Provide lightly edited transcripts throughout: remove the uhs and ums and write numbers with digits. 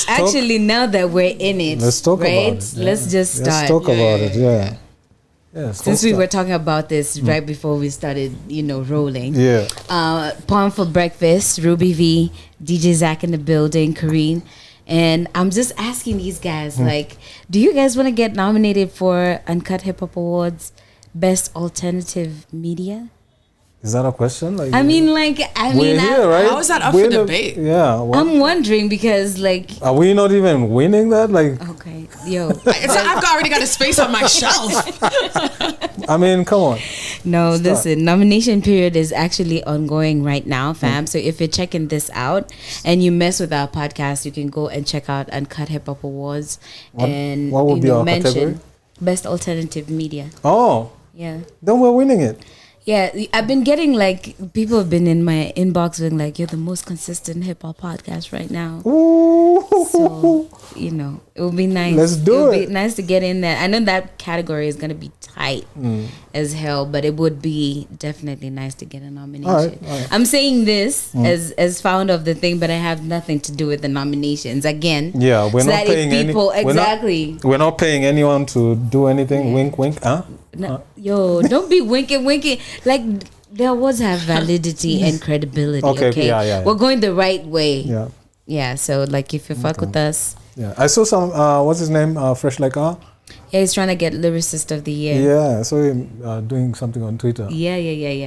Actually, now that we're in it, let's talk about it. Yeah. Let's just start. Let's talk about it. Yeah. Since we were talking about this right before we started, rolling. Yeah. Pwnn for breakfast, Ruby V, DJ Zach in the building, Kareen. And I'm just asking these guys, do you guys want to get nominated for Uncut Hip Hop Awards Best Alternative Media? Is that a question? We're here, right? How is that up for debate? I'm wondering because, are we not even winning that? Okay, yo. I've already got a space on my shelf. Come on. No, listen, nomination period is actually ongoing right now, fam. So if you're checking this out and you mess with our podcast, you can go and check out Uncut Hip Hop Awards. What would be our category? Best Alternative Media. Oh. Yeah. Then we're winning it. Yeah, I've been getting people have been in my inbox being like, you're the most consistent hip hop podcast right now. Ooh. So, it would be nice. Let's do it. It would be nice to get in there. I know that category is going to be tight as hell, but it would be definitely nice to get a nomination. All right. I'm saying this as founder of the thing, but I have nothing to do with the nominations. Again, we're not paying people. Exactly. We're not paying anyone to do anything. Wink, wink. Huh? No, yo, don't be winking. The awards have validity and credibility. Okay. Yeah. We're going the right way. Yeah. So if you fuck with us. Yeah. I saw some. What's his name? Fresh Like Yeah, he's trying to get Lyricist of the Year. Yeah, I saw him doing something on Twitter. Yeah.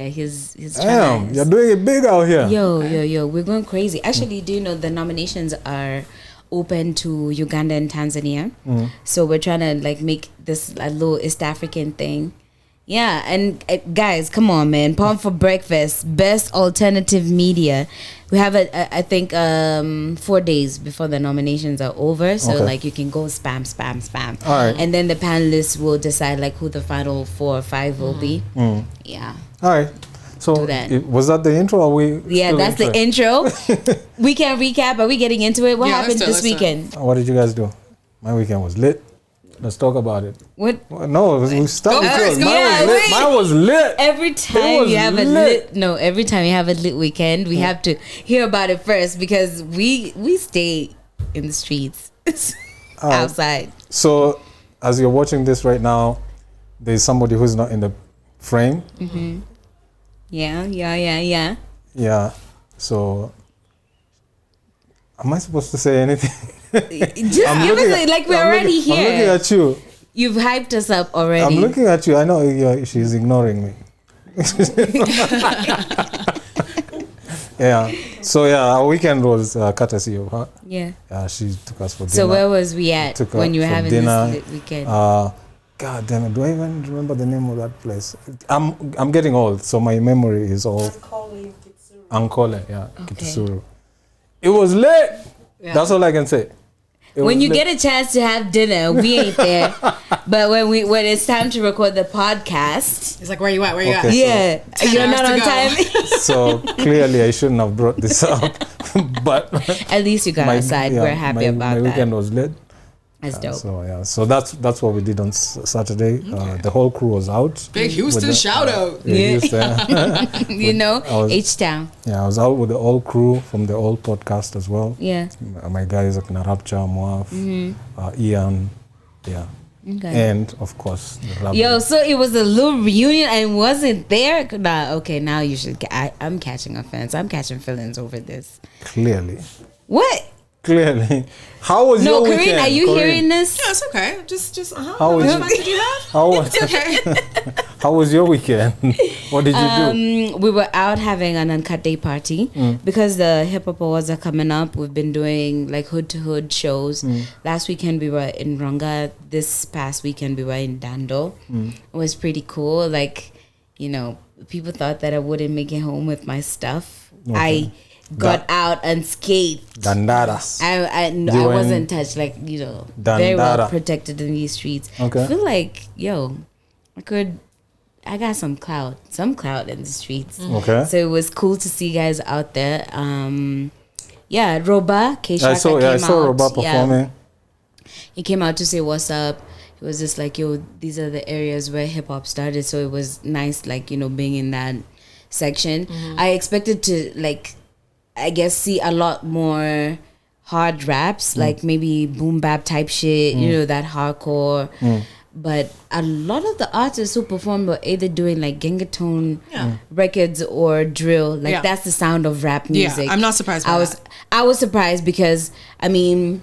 He's damn, you're doing it big out here. Yo, we're going crazy. Actually, do you know the nominations are open to Uganda and Tanzania? So we're trying to make this a little East African thing. Yeah, and guys, come on, man. Pwnn for breakfast, Best Alternative Media. We have I think 4 days before the nominations are over, so you can go spam. All right. And then the panelists will decide who the final 4 or 5 will be. Yeah. All right. So was that the intro? Or we? Yeah, that's the intro. We can recap. Are we getting into it? What happened this weekend? What did you guys do? My weekend was lit. Let's talk about it. What? No, we start with yours. Mine was lit. Every time you have every time you have a lit weekend, we have to hear about it first because we stay in the streets outside. So, as you're watching this right now, there's somebody who's not in the frame. Mm-hmm. Yeah. Yeah. So, am I supposed to say anything? Just give us we're already here. I'm looking at you. You've hyped us up already. I'm looking at you. I know she's ignoring me. Yeah. So our weekend was courtesy of her. Yeah. She took us for dinner. So where was we at when you were having dinner, this weekend? God damn it! Do I even remember the name of that place? I'm getting old, so my memory is all. Ankole, yeah, Kitsuru. It was lit. Yeah. That's all I can say. When you get a chance to have dinner, we ain't there. But when it's time to record the podcast, it's where you at? Where you at? Yeah, so you're not on time. So clearly, I shouldn't have brought this up. But at least you got outside. We're happy about that. My weekend was lit. That's dope. So that's what we did on Saturday. The whole crew was out. Big Houston shout out. Houston. H-Town. Yeah, I was out with the old crew from the old podcast as well. Yeah. My guys like Rapture, Moaf, Ian, and of course the so it was a little reunion and wasn't there. Now you should. I'm catching offense. I'm catching feelings over this. Clearly. What? Clearly. How was your weekend? Corinne, are you hearing this? Yeah, it's okay. Just How was fun did you have? It's okay. How was your weekend? What did you do? We were out having an Uncut Day party because the hip hop awards are coming up. We've been doing hood to hood shows. Last weekend we were in Ronga. This past weekend we were in Dando. It was pretty cool. People thought that I wouldn't make it home with my stuff. Okay. I got out unscathed. Dandara. I wasn't touched. Very well protected in these streets. Okay. I feel like, I got some clout in the streets. Okay. So it was cool to see guys out there. Roba K-Shaka I saw Roba performing. He came out to say what's up. It was just these are the areas where hip hop started. So it was nice, being in that section. I expected to see a lot more hard raps, like maybe boom bap type shit, you know, that hardcore. But a lot of the artists who perform were either doing like gengetone records or drill. Like that's the sound of rap music. Yeah, I'm not surprised by that. I was surprised because, I mean,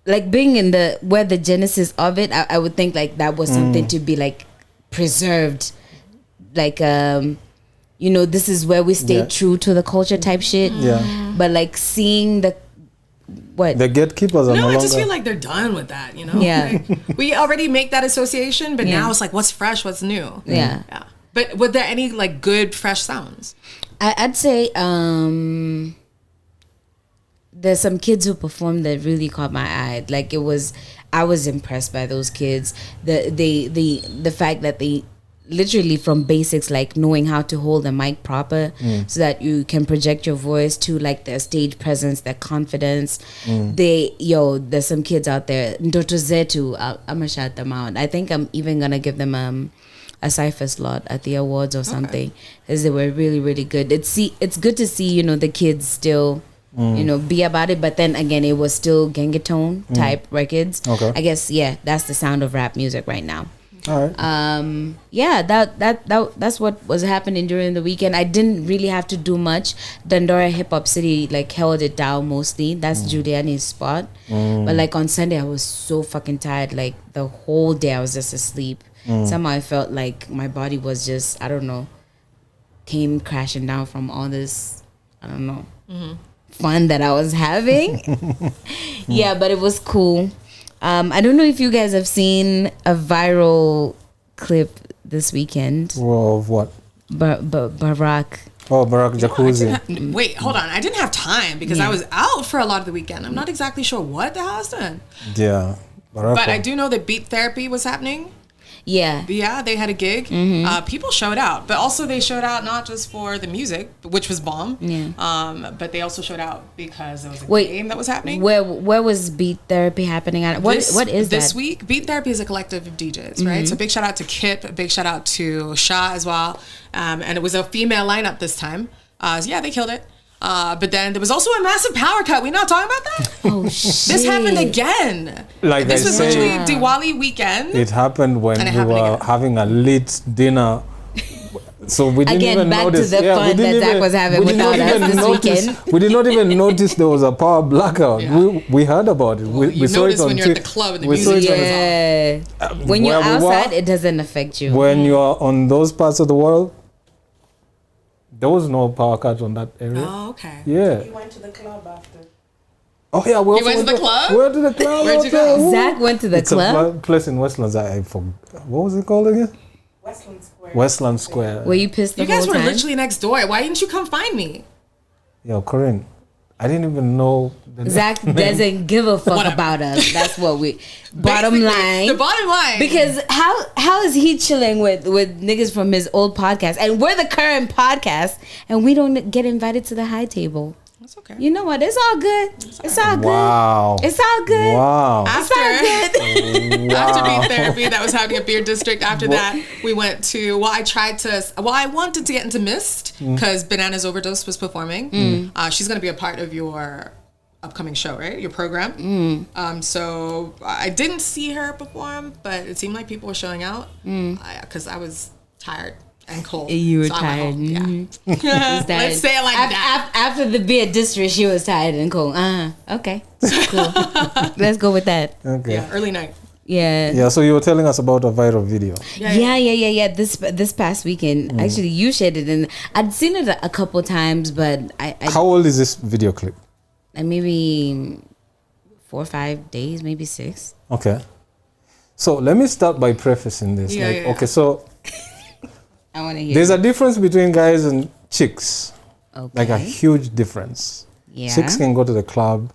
like being in where the genesis of it, I would think like that was something to be like preserved. Like, you know, this is where we stay true to the culture type shit. Yeah. But like seeing the gatekeepers are no I longer. just feel like they're done with that, you know? Yeah. Like, we already make that association, but now it's like, what's fresh, what's new? Yeah. But were there any like good, fresh sounds? I'd say there's some kids who performed that really caught my eye. Like I was impressed by those kids. The fact that they literally from basics, like knowing how to hold a mic proper so that you can project your voice, to like their stage presence, their confidence. There's some kids out there. Ndoto Zetu, I'm gonna shout them out. I think I'm even gonna give them a cypher slot at the awards or something, because they were really, really good. It's good to see, you know, the kids still you know, be about it, but then again it was still gengetone type records. I guess that's the sound of rap music right now. All right. That's what was happening during the weekend. I didn't really have to do much. Dandora Hip Hop City like held it down mostly. That's Juliani's spot. But like on Sunday I was so fucking tired. Like the whole day I was just asleep. Somehow I felt like my body was just, I don't know, came crashing down from all this, I don't know, fun that I was having. Yeah, but it was cool. I don't know if you guys have seen a viral clip this weekend. Well, of what? Barak. Oh, Barak Jacuzzi. Wait, hold on. I didn't have time because I was out for a lot of the weekend. I'm not exactly sure what the hell I was doing. Yeah. Barak. But I do know that beat therapy was happening. Yeah. Yeah, they had a gig. People showed out, but also they showed out not just for the music, which was bomb. Yeah. But they also showed out because there was a game that was happening. Where was Beat Therapy happening at? What is this that? Week? Beat Therapy is a collective of DJs, right? So big shout out to Kip, a big shout out to Shah as well. And it was a female lineup this time. So yeah, they killed it. But then there was also a massive power cut. We're not talking about that? Oh, shit. This happened again. Like this I was say, literally Diwali weekend. It happened when we were having a late dinner. So we didn't Again, even back notice. to the fun that Zach was having without us this weekend. We did not even notice there was a power blackout. Yeah. We heard about it. You saw it notice on when you're at the club and the we saw music it goes off. When you're where we outside, were, it doesn't affect you. When you are on those parts of the world, there was no power cut on that area. Oh, okay. Yeah. We went to the club after. Oh yeah, we You went to the club? We went to the club. Where'd you go? Zach went to the club. A place in Westlands. I forgot. What was it called again? Westland Square. Westland Square. Were you pissed the You guys whole were time? literally next door. Why didn't you come find me? Yo, Corinne, I didn't even know. Zach doesn't give a fuck about us. That's what we. Bottom Basically, line. The bottom line. Because how is he chilling with niggas from his old podcast, and we're the current podcast, and we don't get invited to the high table? That's okay. You know what? It's all good. It's all good. Wow. It's all good. Wow. After It's all good. beat therapy that was happening at Beer District, after that we went to, I wanted to get into Mist because Banana's Overdose was performing. She's going to be a part of your upcoming show, right? Your program. So I didn't see her perform, but it seemed like people were showing out because I was tired and cold. You were So I went tired. home. Yeah. Let's say it like that. After the Beer District, she was tired and cold. Okay. Cool. Let's go with that. Okay. Yeah, early night. Yeah. Yeah. So you were telling us about a viral video. Yeah. This past weekend, actually, you shared it, and I'd seen it a couple times, but I How old is this video clip? maybe 4 or 5 days, maybe 6. Okay. So let me start by prefacing this. Okay, so I want to hear. there's a difference between guys and chicks. Okay. Like a huge difference. Yeah. Chicks can go to the club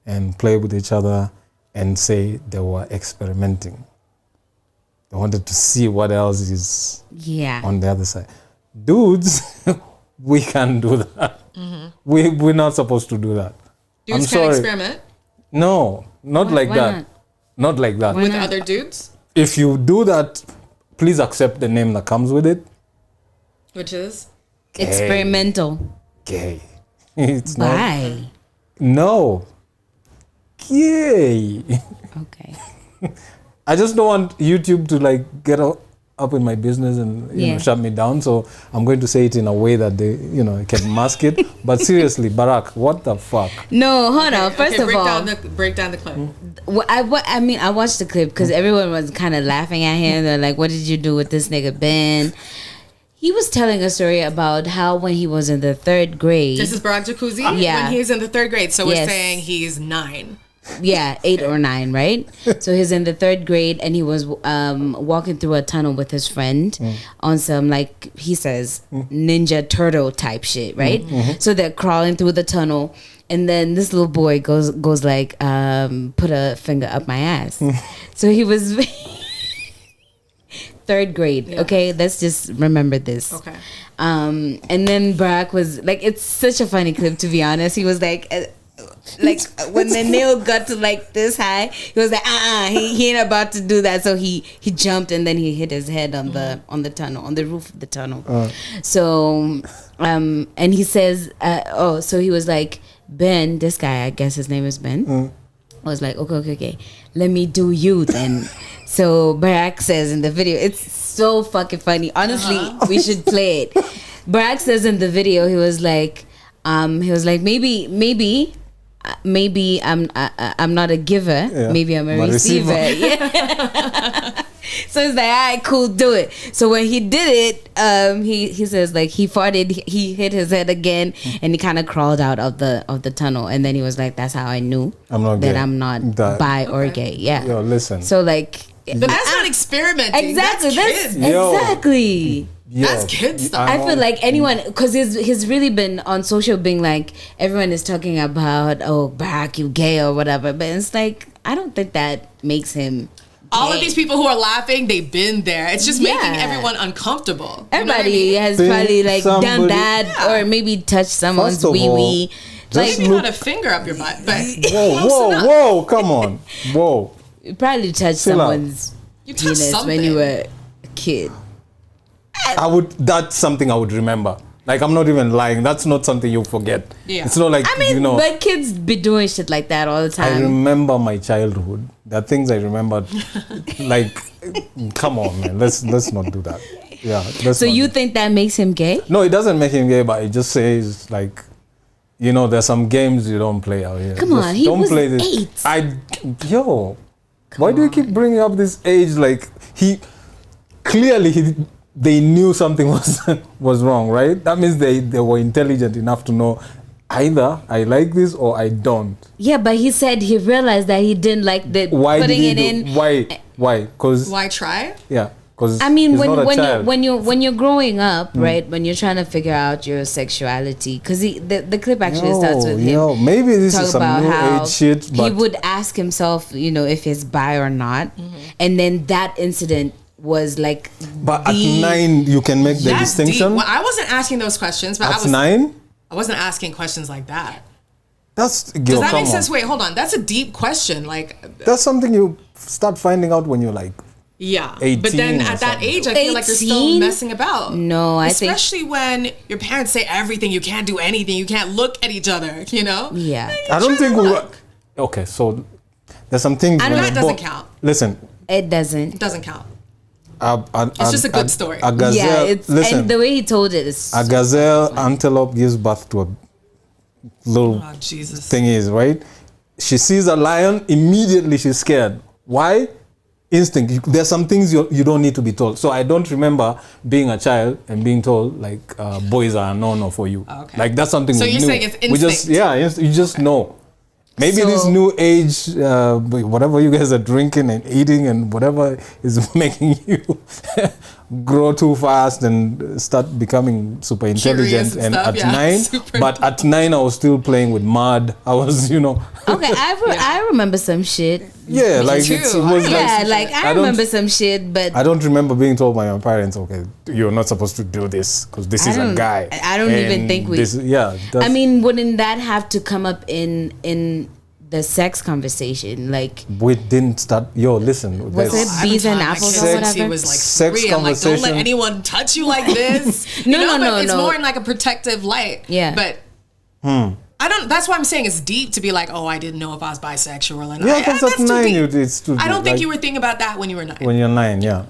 and play with each other and say they were experimenting. They wanted to see what else is on the other side. Dudes, we can't do that. We're not supposed to do that. Dudes I'm can sorry. experiment No, not like why that. not? Not like that. with other dudes, If you do that, please accept the name that comes with it. which is Experimental. Gay. It's not. Why? No. Yay. Okay. I just don't want YouTube to like get up in my business and you know, shut me down. So I'm going to say it in a way that they, you know, can mask it. But seriously, Barak, what the fuck? No, hold on. First of all, break down the clip. I mean, I watched the clip because everyone was kind of laughing at him. They're like, "What did you do with this nigga Ben?" He was telling a story about how when he was in the 3rd grade. This is Barak Jacuzzi? Yeah. When he's in the 3rd grade. So we're saying he's 9. Yeah, 8 or 9, right? So he's in the 3rd grade and he was walking through a tunnel with his friend on some, like he says, Ninja Turtle type shit, right? So they're crawling through the tunnel and then this little boy goes like, put a finger up my ass. So he was 3rd grade, okay? Let's just remember this. Okay. And then Barak was like, it's such a funny clip, to be honest. He was like when the nail got to like this high, he was like, he ain't about to do that. So he jumped and then he hit his head on the tunnel, on the roof of the tunnel. So and he says, so he was like, Ben, this guy, I guess his name is Ben, was like, okay, let me do you then. So Barak says in the video, it's so fucking funny. Honestly, we should play it. Barak says in the video, he was like, maybe I'm not a giver. Yeah. Maybe I'm a receiver. Yeah. So he's like, all right, cool, do it. So when he did it, he says like he farted, he hit his head again, and he kind of crawled out of the tunnel, and then he was like, that's how I knew I'm not bi or gay. Yeah. Yo, listen. So like, but that's not experimenting. Exactly. That's exactly. Yo, that's kid stuff. I feel like anyone, because he's really been on social being like, everyone is talking about, oh, Barak, you gay or whatever. But it's like, I don't think that makes him all of these people who are laughing, they've been there. It's just making everyone uncomfortable. Everybody has probably like done that or maybe touched someone's wee-wee. Like, maybe not a finger up your butt, but whoa, come on. Whoa. You probably touched someone's penis when you were a kid. That's something I would remember. Like, I'm not even lying. That's not something you forget. Yeah. It's not like, I mean, but kids be doing shit like that all the time. I remember my childhood. There are things I remember. Like, come on, man. Let's not do that. Yeah. So you think that makes him gay? No, it doesn't make him gay, but it just says, like, you know, there's some games you don't play out here. Come on, he was 8. Why do you keep bringing up this age? Like, they knew something was wrong, right? That means they were intelligent enough to know either I like this or I don't. Yeah, but he said he realized that he didn't like the putting it in. Why? Because why try? Yeah, because I mean, when you're growing up, right? When you're trying to figure out your sexuality, because the clip actually starts with him. Maybe this is some new age shit. But he would ask himself, you know, if he's bi or not, and then that incident was like. But at 9, you can make the distinction. Well, I wasn't asking those questions, but at 9. I wasn't asking questions like that. Does that make sense? Wait, hold on. That's a deep question. Like, that's something you start finding out when you're like 18. But then at that age, I feel like you're still messing about. No, especially when your parents say everything. You can't do anything. You can't look at each other. You know? Yeah. I don't think we were. Okay, so there's some things. That doesn't count. Little it doesn't. It doesn't count. It's just a good story. A gazelle, listen, and the way he told it is a gazelle antelope gives birth to a little thing is right. She sees a lion, immediately she's scared. Why? Instinct. There's some things you don't need to be told. So I don't remember being a child and being told like boys are no for you. Okay. Like that's something. So we you're knew. saying it's instinct. You just know. Maybe this new age, whatever you guys are drinking and eating and whatever is making you grow too fast and start becoming super intelligent. And at 9, but at 9 I was still playing with mud. I was, you know. Okay, I remember some shit. Yeah, like it was I remember some shit, but I don't remember being told by my parents, okay, you're not supposed to do this because this is a guy. I don't even think I mean, wouldn't that have to come up in the sex conversation? Like, we didn't start. Listen. Was it bees and apples or whatever? He was like sex 3. I'm like, don't let anyone touch you like this. No. It's more in like a protective light. Yeah. But That's why I'm saying it's deep to be like, oh, I didn't know if I was bisexual. And Yeah, because at 9, it's too deep. I don't think like, you were thinking about that when you were 9. When you're 9, yeah.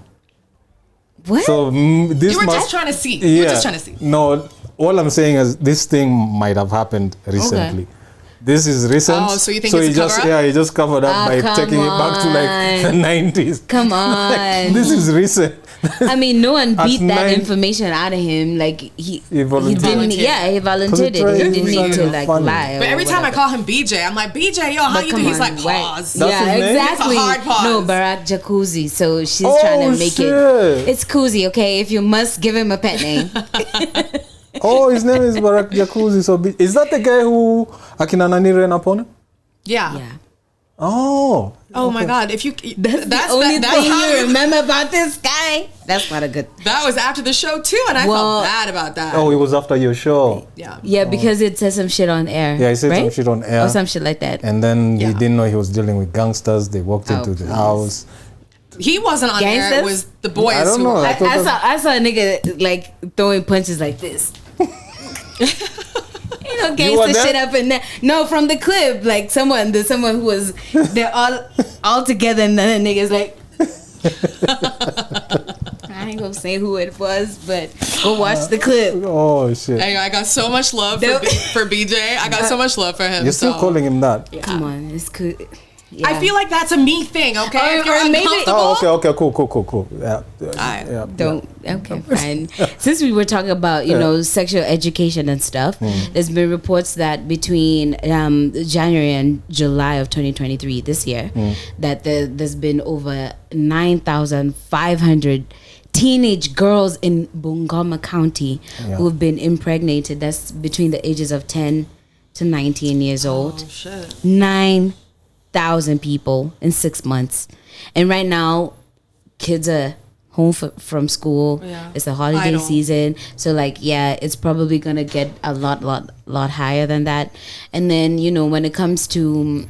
What? So this You were just trying to see. Yeah. You were just trying to see. No, all I'm saying is this thing might have happened recently. Okay. This is recent. Oh, so you think it's a just cover-up? he just covered up by taking it back to like the 90s. Come on. This is recent. I mean, no one beat that 9 information out of him. Like he volunteered. didn't. Yeah, he volunteered it. He didn't need to like lie. But every time I whatever. call him BJ, I'm like, BJ, yo, how you doing? He's like, pause. That's yeah, his name? exactly. It's a hard pause. No, Barak Jacuzzi. So she's Oh, trying to make shit. it. It's Koozie, okay? If you must give him a pet name. Oh, his name is Barak Jacuzzi. So is that the guy who Akina Nanire and Pwnn? Yeah. Yeah. Oh. Oh my God! If you That's the only thing you remember about this guy. That's not a good. That was after the show too, and I felt bad about that. Oh, it was after your show. Yeah. Yeah, because it says some shit on air. Yeah, he said right? some shit on air. Or some shit like that. And then Yeah. he didn't know he was dealing with gangsters. They walked into the please. house. He wasn't on air. Gangsters? It was the boys I don't who know. were. I saw a nigga like throwing punches like this. You know, were gangster there? shit up in there. No, from the clip, like there's someone who was, they're all together, and then the nigga's like, I ain't gonna say who it was, but go watch the clip. Oh shit! Anyway, I got so much love for BJ. I got so much love for him. You're still so. calling him that? Yeah. Come on, it's cool. Yeah. I feel like that's a me thing, okay? Or- If you're or maybe- uncomfortable, Oh, okay, cool. Yeah, yeah. Don't. Okay, fine. Since we were talking about, sexual education and stuff, there's been reports that between January and July of 2023, this year, that there's been over 9,500 teenage girls in Bungoma County who've been impregnated. That's between the ages of 10 to 19 years old. Oh, shit. 9,000 people in 6 months. And right now, kids are home from school. Yeah. It's the holiday Idle. season. So, it's probably going to get a lot higher than that. And then, when it comes to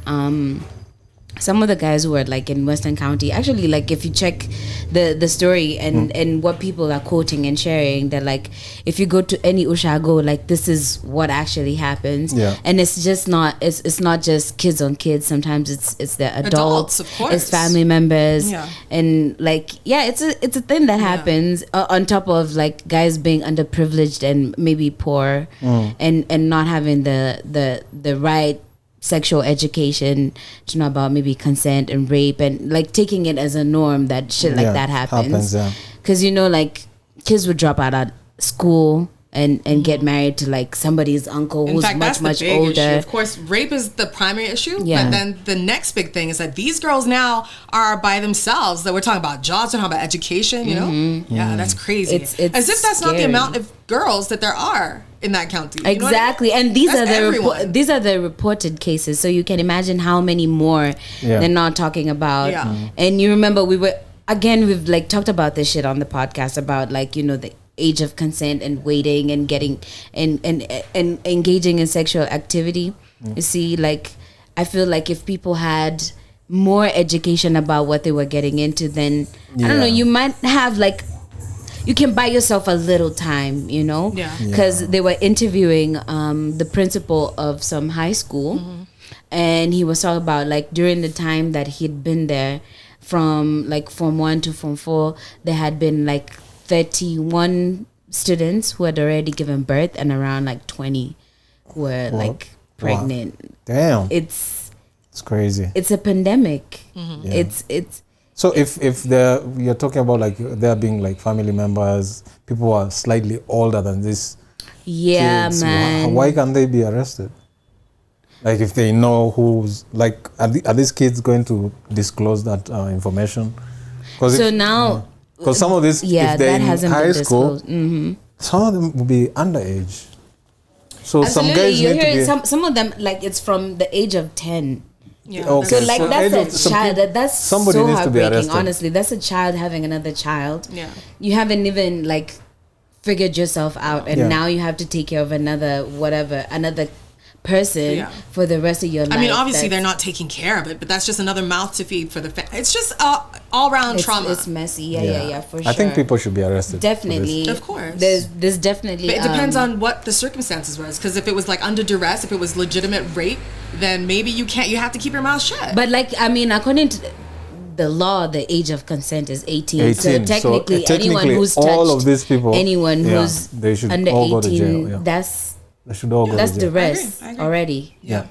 some of the guys who are in Western County, actually, if you check the story and what people are quoting and sharing, that if you go to any Ushago, this is what actually happens. Yeah. And it's just not it's not just kids on kids. Sometimes it's the adults, of course. it's family members. Yeah. And it's a thing that happens on top of guys being underprivileged and maybe poor and not having the right sexual education to know about maybe consent and rape and taking it as a norm that shit that happens. Because kids would drop out of school and get married to somebody's uncle who's much older. Issue. Of course, rape is the primary issue, Yeah. but then the next big thing is that these girls now are by themselves. That we're talking about jobs, we're talking about education. You know, yeah, that's crazy. It's as if that's not the scary. amount of girls that there are in that county. You know what I Exactly, mean? and these That's are everyone. these are the reported cases. So you can imagine how many more they're not talking about. Yeah. And you remember we've talked about this shit on the podcast about the age of consent and waiting and getting and engaging in sexual activity. You see, I feel if people had more education about what they were getting into, then I don't know, you might have you can buy yourself a little time, Yeah. because they were interviewing the principal of some high school, and he was talking about during the time that he'd been there, from Form 1 to Form 4, there had been 31 students who had already given birth and around 20 who were pregnant. Damn, It's crazy. it's a pandemic. Yeah. It's So if you're talking about there being family members, people who are slightly older than this, kids, man. why can't they be arrested? If they know who's are these kids going to disclose that information? So now. Because some of this, Yeah, if they're that in hasn't high been school, disclosed. some of them will be underage. So some Absolutely, guys you need to hear be. some of them it's from the age of 10. Yeah. Okay. So So that's age of- a some child. peop- That's somebody so needs to be heartbreaking. arrested. Honestly, that's a child having another child. Yeah. You haven't even figured yourself out, and Yeah. now you have to take care of another person for the rest of your life. I mean, obviously they're not taking care of it, but that's just another mouth to feed for the it's just all-round trauma. It's messy. Yeah, for sure. I think people should be arrested. Definitely. Of course. There's definitely... But it depends on what the circumstances was. Because if it was like under duress, if it was legitimate rape, then maybe you have to keep your mouth shut. But like, I mean, according to the law, the age of consent is 18. So technically anyone who's touched all of these people, anyone who's they should under all 18, go to jail. They should all go that's to jail. duress I agree. already. Yeah.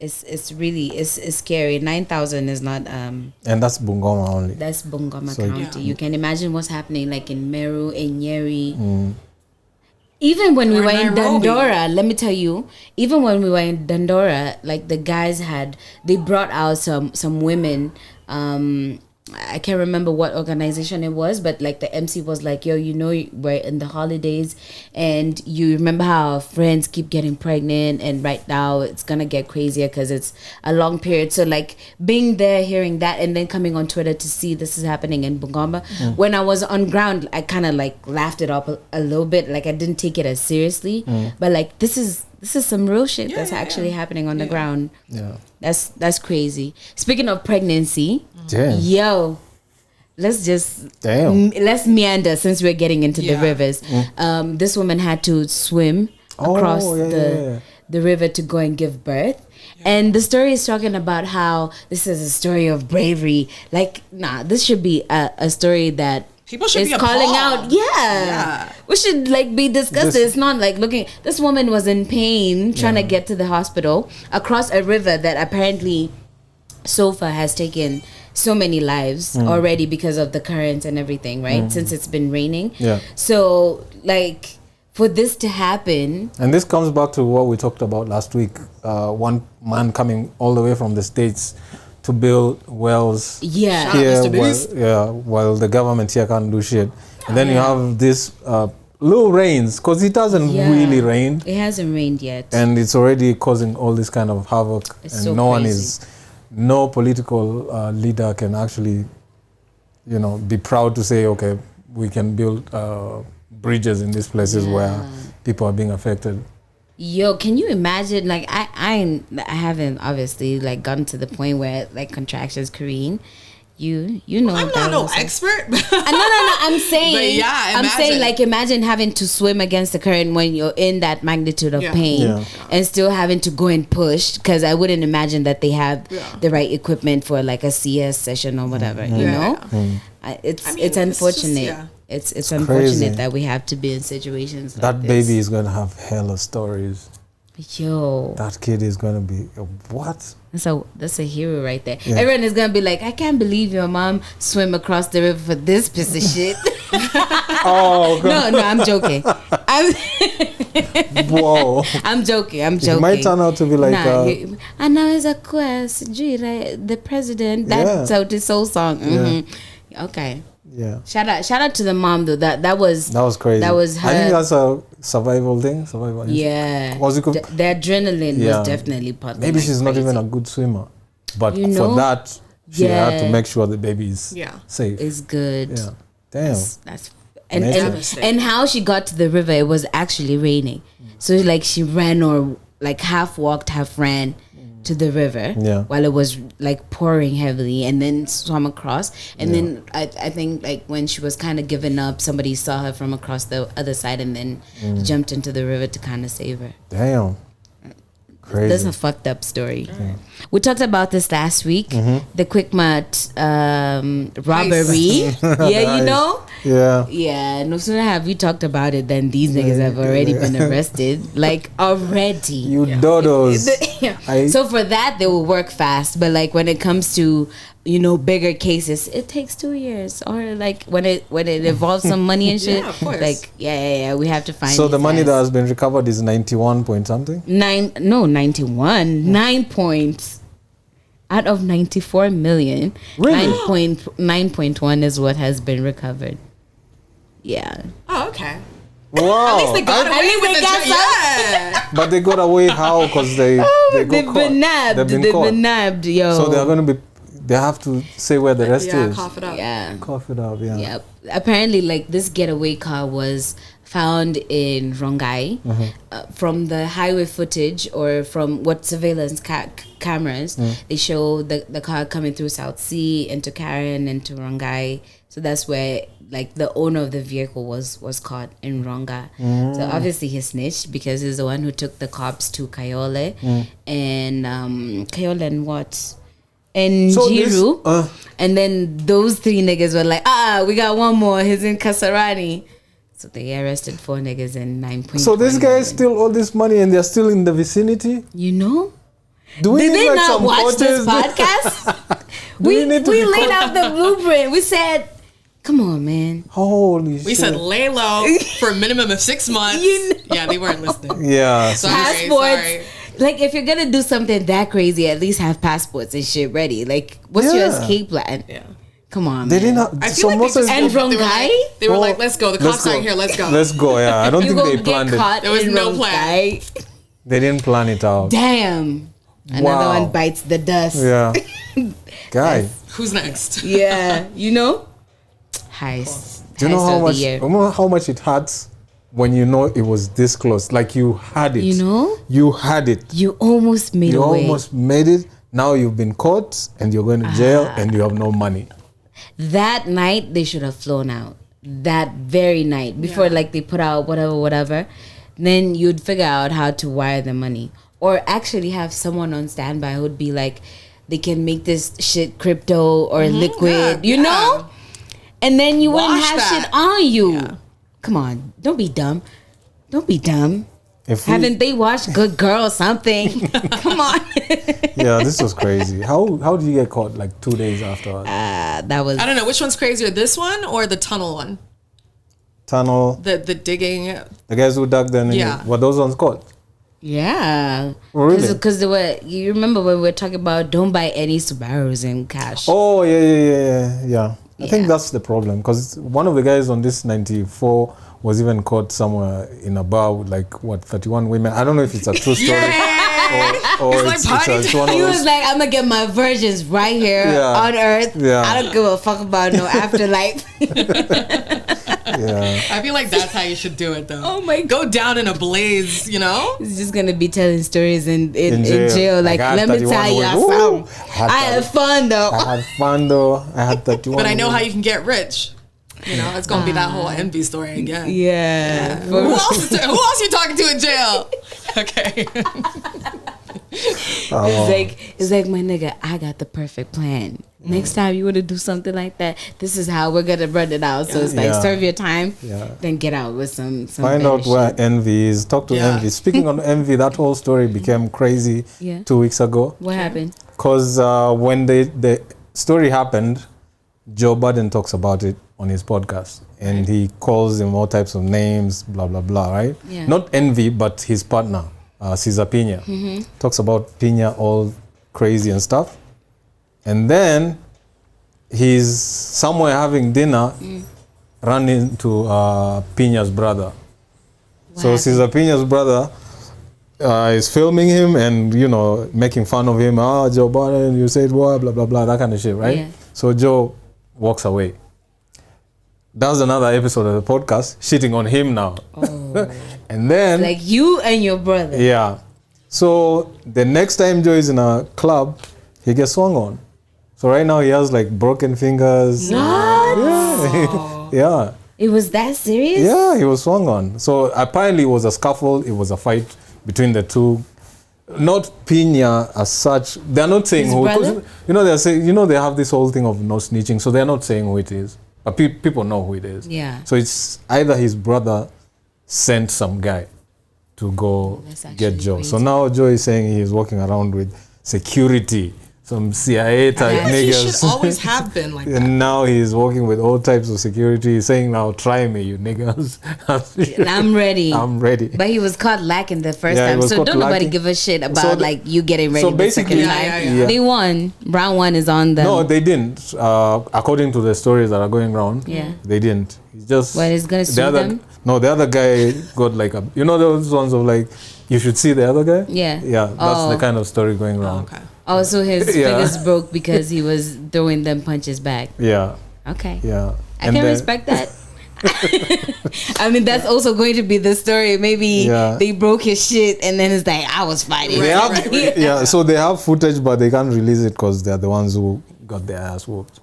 It's really scary. 9,000 is not And that's Bungoma only. that's Bungoma County. You can imagine what's happening like in Meru, in Nyeri. Even when we were in Nairobi. Dandora, let me tell you, even when we were in Dandora, like the guys they brought out some women, I can't remember what organization it was, but like the MC was like, yo, we're in the holidays and you remember how our friends keep getting pregnant and right now it's gonna get crazier because it's a long period. So like being there, hearing that, and then coming on Twitter to see this is happening in Bungoma. When I was on ground, I kind of like laughed it up a little bit. Like I didn't take it as seriously, but like this is some real shit that's actually happening on the ground. Yeah. That's crazy. Speaking of pregnancy, Damn. yo, let's meander since we're getting into the rivers. This woman had to swim across the river to go and give birth. And the story is talking about how this is a story of bravery. Like, this should be a story that people should be calling appalled. out. Yeah. We should like be disgusted. It's not like this woman was in pain trying to get to the hospital across a river that apparently so far has taken so many lives already because of the currents and everything, right? Since it's been raining. Yeah. So like for this to happen, and this comes back to what we talked about last week. One man coming all the way from the States to build wells here, while the government here can't do shit. And then you have this low rains, because it hasn't really rained. It hasn't rained yet. And it's already causing all this kind of havoc. It's and so crazy. No political leader can actually, be proud to say, okay, we can build bridges in these places where people are being affected. Yo, can you imagine? Like, I haven't obviously like gotten to the point where like contractions, Karine. You know. I'm not no expert. No. I'm saying. But I'm saying like imagine having to swim against the current when you're in that magnitude of pain and still having to go and push. Because I wouldn't imagine that they have the right equipment for like a CS session or whatever. You know, it's unfortunate. It's unfortunate that we have to be in situations like that this. baby is gonna have hella stories. Yo, that kid is gonna be what? So that's a hero right there. Everyone is gonna be like, I can't believe your mom swim across the river for this piece of shit. Oh God. No, I'm joking. Whoa. I'm joking. It might turn out to be like and now is a quest. The president. That's out his soul song. Okay. Yeah. Shout out to the mom though. That was crazy. That was her. I think that's a survival thing. Yeah. The adrenaline was definitely part. Maybe she's not even a good swimmer, but for that she had to make sure the baby is safe. It's good. Yeah. Damn. That's and how she got to the river. It was actually raining, so like she ran or like half walked, half ran to the river while it was like pouring heavily, and then swam across, and then I think like when she was kind of giving up, somebody saw her from across the other side and then jumped into the river to kind of save her. Damn. Crazy. That's a fucked up story. We talked about this last week, the QuickMart robbery. You know? Yeah. No sooner have we talked about it than these niggas have already been arrested. Like, already. You dodos. So for that, they will work fast. But like when it comes to, bigger cases, it takes 2 years. Or like when it involves some money and shit. Of course. Like, we have to find. So the money that has been recovered is 91 point something? 91. 9 points. Out of 94 million, really? 9.1 is what has been recovered. Yeah. Oh, okay. Wow. At least they got away with it. But they got away how? Because they've been nabbed. They've been nabbed, yo. So they're going to be. They have to say where the rest is. Cough it up. Yeah. Cough it up. Yeah. Yep. Apparently, like this getaway car was found in Rongai. From the highway footage or from what surveillance cameras, they show the car coming through South Sea into Karen into Rongai. So that's where like the owner of the vehicle was caught in Ronga. So obviously he snitched because he's the one who took the cops to Kayole and Kayole and what? And So Jiru. this, And then those 3 niggas were like, we got one more. He's in Kasarani. So they arrested 4 niggas and 9.1 So this guy million. steal all this money and they're still in the vicinity? You know? Do we Did need they like not some watch this coaches? podcast? Do we need to we be laid caught? out the blueprint. We said, come on, man. Holy shit. We said lay low for a minimum of 6 months. You know. Yeah, they weren't listening. Yeah. Sorry, Passports. sorry. Like, if you're gonna do something that crazy, at least have passports and shit ready. Like, what's your Yeah. escape plan? Yeah. Come on, They man. didn't have, I so feel like most they of just And the- from they were Guy? like, they were Oh, like, let's go. The let's cops go. aren't here. Let's go. Let's go, yeah. I don't You think gonna they get planned it. caught There was in no Rongai. plan. They didn't plan it out. Damn. Another Wow. one bites the dust. Yeah. Guy, Who's next? Yeah, you know? Heist. do you know Heist how of the much? year. Remember how much it hurts when you know it was this close? Like you had it. You know? You had it. You almost made You away. almost made it. Now you've been caught and you're going to jail and you have no money. That night, they should have flown out. That very night. Before, like, they put out whatever. Then you'd figure out how to wire the money. Or actually have someone on standby who'd be like, they can make this shit crypto or liquid. You know? And then you wouldn't Wash have that. shit on you. Yeah. Come on. Don't be dumb. Don't be dumb. If we- Haven't they watched Good Girl or something? Come on. yeah, this was crazy. How did you get caught like 2 days afterwards? That was... I don't know which one's crazier, this one or the tunnel one. Tunnel. The digging. The guys who dug then. Yeah. Were those ones caught? Yeah. Oh, really? Because they were... You remember when we were talking about don't buy any Subarus in cash. Oh yeah. I think Yeah. that's the problem because one of the guys on this 94 was even caught somewhere in a bar with like what 31 women. I don't know if it's a true story or He's like, it's one of He those. was like, I'm gonna get my virgins right here Yeah. on Earth. Yeah. I don't give a fuck about no afterlife. Yeah. I feel like that's how you should do it though. Oh my Go down in a blaze, you know? He's just gonna be telling stories in In jail. jail. Like, Like, I had let me 31 tell you women. something. Woo! I had fun though. I had fun though. I had 31. But I know how you can get rich. You know, it's gonna be that whole envy story again. Yeah. Who else you talking to in jail? Okay. It's like my nigga, I got the perfect plan. Next time you want to do something like that, this is how we're gonna run it out. So it's like Yeah. serve your time, Yeah. then get out with some Find better out where shit. envy is. Talk to Yeah. envy. Speaking on envy, that whole story became crazy Yeah. 2 weeks ago. What happened? Because when the story happened, Joe Budden talks about it on his podcast. And he calls him all types of names, blah, blah, blah, right? Yeah. Not envy, but his partner, Cesar Pina. Talks about Pina all crazy and stuff. And then he's somewhere having dinner, run into Pina's brother. So happened? Cesar Pina's brother is filming him and, you know, making fun of him. Joe Budden, you said what, blah, blah, blah, that kind of shit, right? Yeah. So Joe walks away. That's another episode of the podcast, shitting on him now. Oh. And then, Like you and your brother. yeah. So the next time Joe is in a club, he gets swung on. So right now he has like broken fingers. What? Yeah. yeah. It was that serious? Yeah, he was swung on. So apparently it was a scuffle, it was a fight between the two. Not Pina as such. They're not saying His who. 'Cause, brother? you know, they're saying, you know, they have this whole thing of no snitching, so they're not saying who it is. But people know who it is. Yeah. So it's either his brother sent some guy to go That's actually get Joe. crazy. So now Joe is saying he's walking around with security, some CIA type Yes, he niggas. should always have been like that. And now he's walking with all types of security, saying, "Now try me, you niggas." And I'm ready. I'm ready. But he was caught lacking the first Yeah, he time. was So caught don't nobody lacking. give a shit about So the- like you getting ready so the basically- second time. Yeah, yeah. They won. Round one is on them. No, they didn't. According to the stories that are going around, Yeah. they didn't. It's just Well, he's gonna sue the other. them? No, the other guy got like a. You know those ones of like, you should see the other guy. Yeah. Yeah, that's Oh. the kind of story going around. Okay. Oh, so his Yeah. fingers broke because he was throwing them punches back. Yeah, Okay. yeah. I can respect that. I mean, that's also going to be the story. Maybe they broke his shit and then it's like, I was fighting. So they have footage, but they can't release it because they're the ones who got their ass whooped.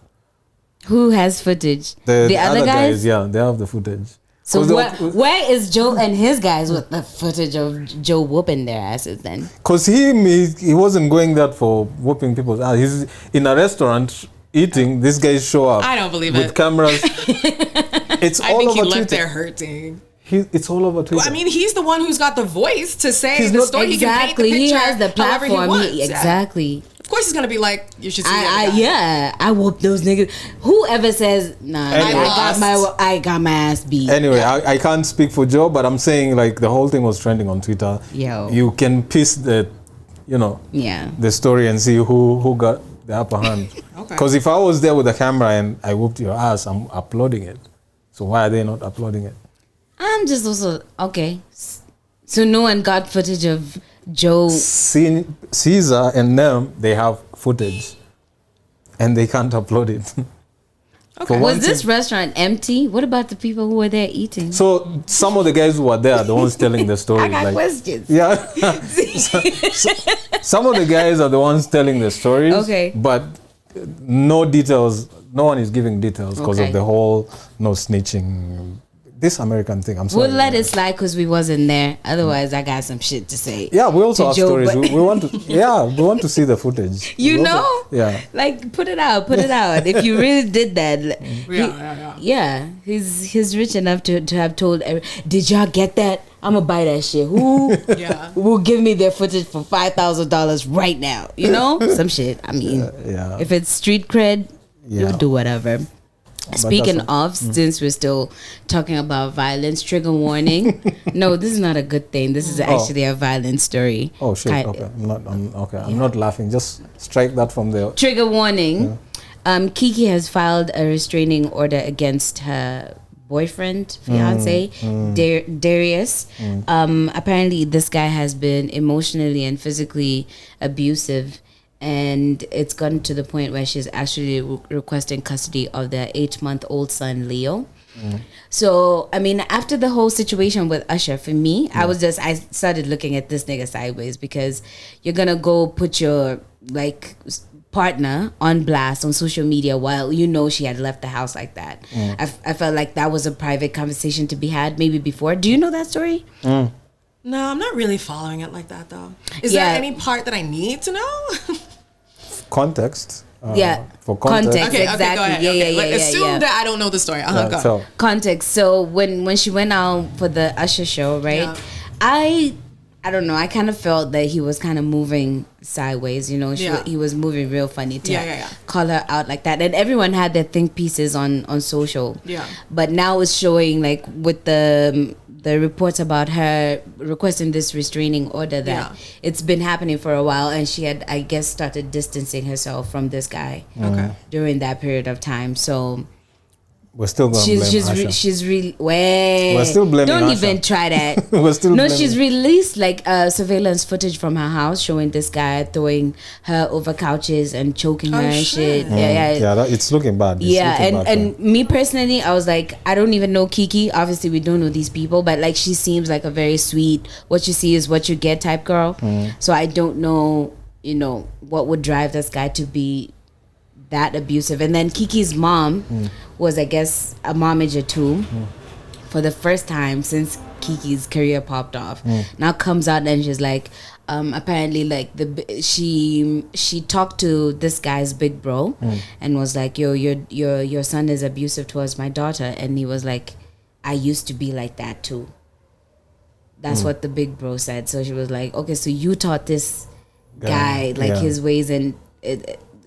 Who has footage? The other guys? Yeah, they have the footage. So where is Joe and his guys with the footage of Joe whooping their asses then? Because he wasn't going there for whooping people's ass. He's in a restaurant eating. These guys show up. I don't believe with cameras. It's all over Twitter. I think he left there hurting. It's all over Twitter. Well, I mean, he's the one who's got the voice to say the story. Exactly. He can paint the picture. He has the platform. Exactly. Of course, he's gonna be like, you should see. I whooped those niggas. Whoever says, nah, anyway, I got my ass beat. Anyway, I can't speak for Joe, but I'm saying like the whole thing was trending on Twitter. You can piece the story and see who got the upper hand. Because if I was there with the camera and I whooped your ass, I'm uploading it. So why are they not uploading it? I'm just also okay. So no one got footage of Joe. Caesar and them, they have footage, and they can't upload it. Was this restaurant empty? What about the people who were there eating? So some of the guys who were there are the ones telling the story. I got questions. Yeah. Some of the guys are the ones telling the stories. Okay. But no details. No one is giving details because of the whole no snitching. This American thing, I'm sorry. We'll let it slide because we wasn't there. Otherwise, I got some shit to say. Yeah, we also have Joe, stories. We want to. Yeah, we want to see the footage. Like put it out. If you really did that, he's rich enough to have told. Did y'all get that? I'm gonna buy that shit. Who will give me their footage for $5,000 right now? You know, some shit. I mean, if it's street cred, you'll do whatever. Speaking of, since we're still talking about violence, trigger warning. No, this is not a good thing. This is actually a violent story. Oh shit! I'm not laughing. Just strike that from there. Trigger warning. Kiki has filed a restraining order against her boyfriend, fiance, Darius. Apparently, this guy has been emotionally and physically abusive. And it's gotten to the point where she's actually requesting custody of their 8-month-old son, Leo. So, I mean, after the whole situation with Usher, for me, I started looking at this nigga sideways because you're going to go put your, partner on blast on social media while you know she had left the house like that. I felt like that was a private conversation to be had maybe before. Do you know that story? No, I'm not really following it like that, though. Is there any part that I need to know? Context. For context. Okay, exactly. Go ahead. Assume that I don't know the story. Go. Context. So when she went out for the Usher show, right? Yeah. I don't know. I kind of felt that he was kind of moving sideways. You know, he was moving real funny to call her out like that. And everyone had their think pieces on social. Yeah. But now it's showing like with the reports about her requesting this restraining order that it's been happening for a while, and she had, I guess, started distancing herself from this guy during that period of time. So we're still going to blame Asha. She's really... We're still blaming Don't Asha. even try that. We're still blaming. She's released surveillance footage from her house showing this guy throwing her over couches and choking her and shit. It's looking bad. And me personally, I was like, I don't even know Kiki. Obviously, we don't know these people, but like she seems like a very sweet, what you see is what you get type girl. So I don't know, what would drive this guy to be that abusive. And then Kiki's mom was, I guess, a momager too for the first time since Kiki's career popped off. Now comes out and she's like, apparently like she talked to this guy's big bro and was like, yo, your son is abusive towards my daughter. And he was like, I used to be like that too. That's what the big bro said. So she was like, okay, so you taught this guy his ways, and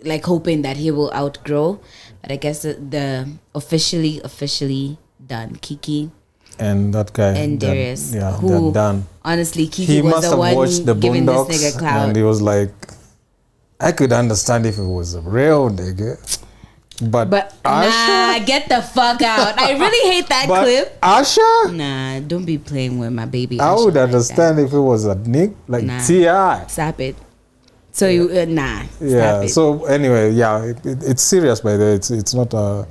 like hoping that he will outgrow. But I guess the officially done. Kiki and that guy and Darius, who done. Honestly, Kiki was the one giving this nigga clout, and he was like, I could understand if it was a real nigga, but nah, get the fuck out. I really hate that clip. Asha, nah, don't be playing with my baby. I would understand if it was a Nick, like T.I. Stop it. So you Stop it. So anyway, it's serious by the way. It's not a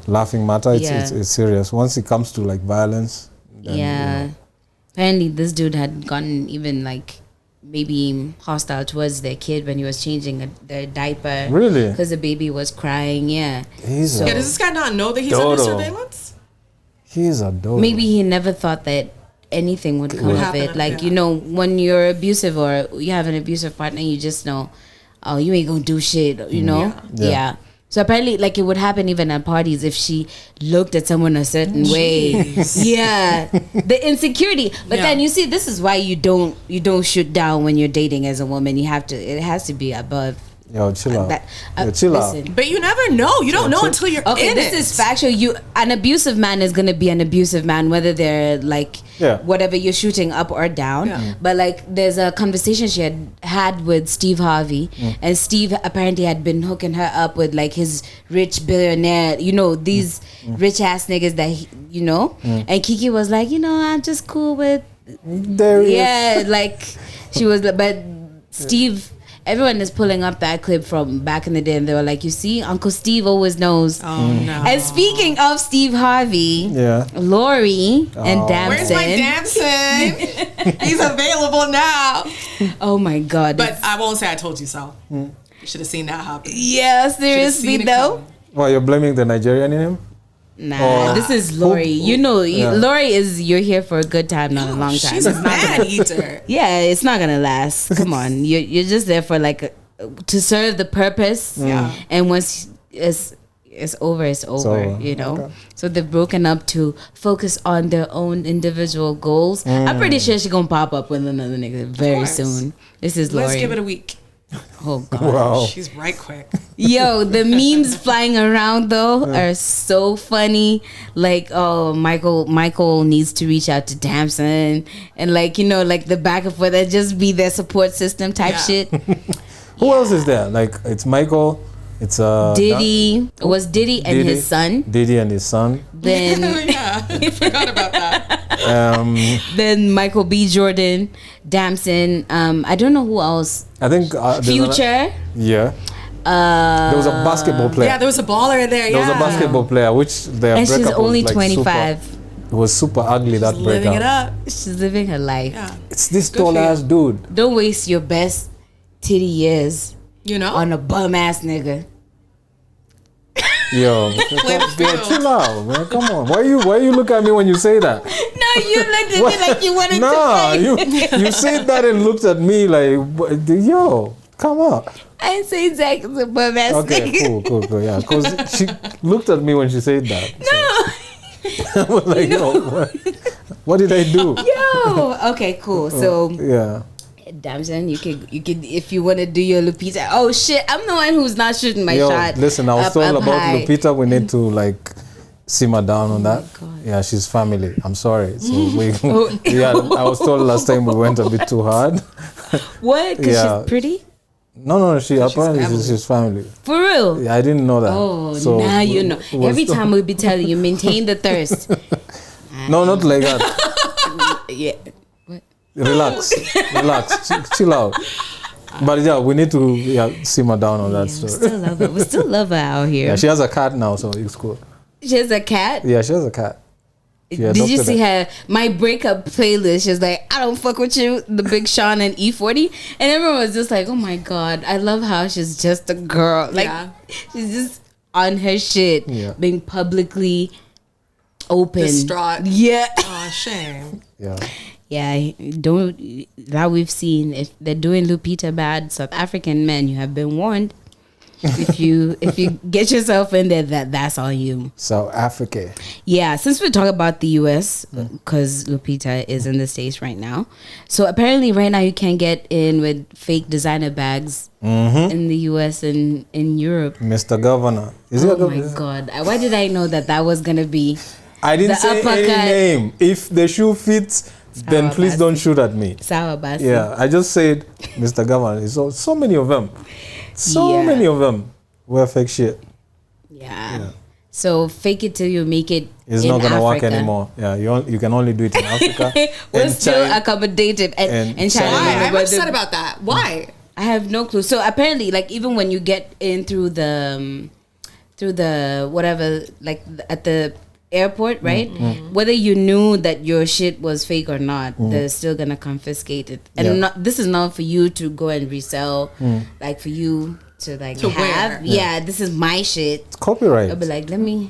laughing matter. Yeah. It's serious. Once it comes to like violence. Then, Yeah. Apparently, this dude had gotten even like maybe hostile towards their kid when he was changing their diaper. Really? Because the baby was crying. Yeah. He's Yeah, does this guy not know that he's under surveillance? He's a dog. Maybe he never thought that anything would come of it. Like, you know, when you're abusive or you have an abusive partner, you just know, oh, you ain't gonna do shit, you know? Yeah. So apparently, like, it would happen even at parties if she looked at someone a certain way. Yeah, the insecurity. But then you see, this is why you don't shoot down when you're dating as a woman. You have to. It has to be above. Yo, chill out. Chill listen. out. But you never know. You don't know until you're in this it. is factual. An abusive man is gonna be an abusive man, whether they're like whatever you're shooting up or down. Yeah. But like, there's a conversation she had with Steve Harvey, and Steve apparently had been hooking her up with like his rich billionaire, you know, these rich ass niggas that you know. And Kiki was like, you know, I'm just cool with. Like she was, but Steve. Everyone is pulling up that clip from back in the day, and they were like, "You see, Uncle Steve always knows." Oh no! And speaking of Steve Harvey, Lori and Damson. Where's my Damson? He's available now. Oh my God! But I won't say I told you so. You should have seen that happen. Yeah, seriously though. Well, you're blaming the Nigerian in him? Nah, this is Lori. You know, Lori is you're here for a good time, not a long time. She's a man eater. Yeah, it's not gonna last. Come on, you're just there for like to serve the purpose. Yeah, and once it's over, it's over. You know. Okay. So they've broken up to focus on their own individual goals. I'm pretty sure she's gonna pop up with another nigga very soon. This is Lori. Let's give it a week. Oh God, wow. She's right quick. Yo, the memes flying around though are so funny. Like, oh, Michael needs to reach out to Damson, and like, you know, like the back and forth, that just be their support system type shit. Who else is there? Like, it's Michael. It's Diddy. It was Diddy and his son. Diddy and his son. Then I forgot about that. Then Michael B. Jordan, Damson. I don't know who else. I think Future. There was a basketball player. Yeah, there was a baller there. There was a basketball player, which their and breakup she's only was like 25. It was super ugly. That breakup. Living it up. She's living her life. Yeah. It's this tall ass dude. Don't waste your best titty years, you know, on a bum ass nigga. Yo, chill out, man. Come on. Why you look at me when you say that? No, you looked at me like you wanted to. You said that and looked at me like, yo, come on. I didn't say Zach is a bum ass nigga. Cool. Yeah, because she looked at me when she said that. So. I was like, yo, what did I do? Yo, okay, cool. So yeah. Damson, you could if you want to do your Lupita. Oh shit, I'm the one who's not shooting my shot. Listen, I was told about high. Lupita. We need to like simmer down on that. God. Yeah, she's family. I'm sorry. So I was told last time we went a bit too hard. What? Because she's pretty? No. She's family. For real? Yeah, I didn't know that. Oh, so now you know. Every time we'll be telling you, maintain the thirst. No, not like that. Yeah. Relax, chill out. But yeah, we need to simmer down on that story. We still love her. We still love her out here. Yeah, she has a cat now, so it's cool. She has a cat? Yeah, she has a cat. Did you see her? My breakup playlist. She's like, I don't fuck with you, the Big Sean and E40, and everyone was just like, oh my God, I love how she's just a girl. Like she's just on her shit, being publicly open, distraught. Yeah. Oh, shame. Yeah, that we've seen. If they're doing Lupita bad, South African men, you have been warned. If you get yourself in there, that's on you. South Africa. Yeah, since we're talking about the US, because Lupita is in the States right now. So apparently right now you can't get in with fake designer bags in the US and in Europe. Mr. Governor. Oh my God. Why did I know that was going to be I didn't say any name. If the shoe fits, then please don't shoot at me. Sawabasi. Yeah, I just said Mr. Governor. So many of them. Many of them wear fake shit. Yeah. So fake it till you make it. It's not gonna work anymore. Yeah, you can only do it in Africa. We're still accommodative and China. Why? I'm upset about that. Why? I have no clue. So apparently, like even when you get in through the through the whatever, like at the airport, right? Whether you knew that your shit was fake or not, they're still gonna confiscate it. And this is not for you to go and resell, like for you to like To have. wear. Yeah, this is my shit. It's copyright. I'll be like, let me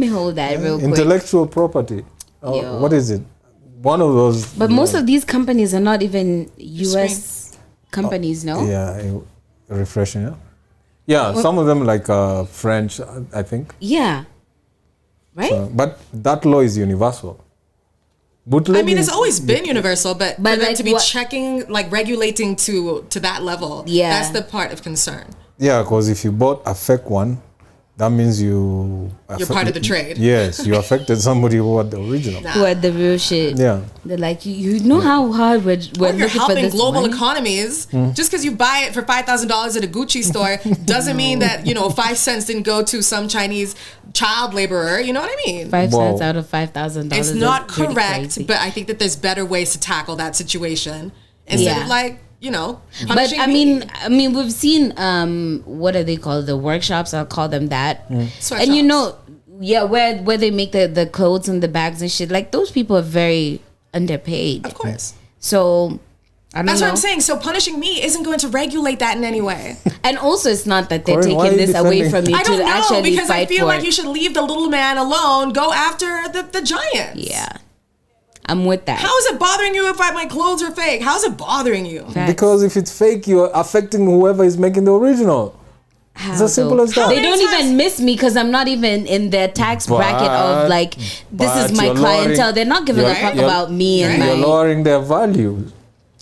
hold that real quick. Intellectual property. Yo. What is it? One of those. But most of these companies are not even US companies, no? Yeah, refreshing. Yeah, some of them like French, I think. Yeah. Right? But that law is universal. I mean, it's always been universal, but for them like to be what- checking, like regulating to that level, that's the part of concern. Yeah, because if you bought a fake one, that means you're part of the trade. Yes, you affected somebody who had the original. Who had the real shit. Yeah. They're like, you know how hard we're Or you're looking for helping this global money? economies. Just because you buy it for $5,000 at a Gucci store doesn't mean that 5 cents didn't go to some Chinese child laborer. You know what I mean? 5 Wow. cents out of $5,000. It's is not pretty correct, crazy. but I think that there's better ways to tackle that situation instead Yeah. of like But punishing I me. mean, we've seen what are they called? The workshops. I'll call them that. Sweatshops. And where they make the clothes and the bags and shit. Like those people are very underpaid. Of course. So I don't That's know. what I'm saying. So punishing me isn't going to regulate that in any way. And also, it's not that they're Corinne, why are taking you this away defending- from you I don't to know actually because I fight feel for like it. you should leave the little man alone. Go after the giants. Yeah, I'm with that. How is it bothering you if my clothes are fake? How's it bothering you? Facts. Because if it's fake, you're affecting whoever is making the original. How It's as simple though? as that. They many don't times- even miss me because I'm not even in their tax bracket of like this is but my you're clientele. lowering- They're not giving a you're- fuck you're- about me and You're my. lowering their value.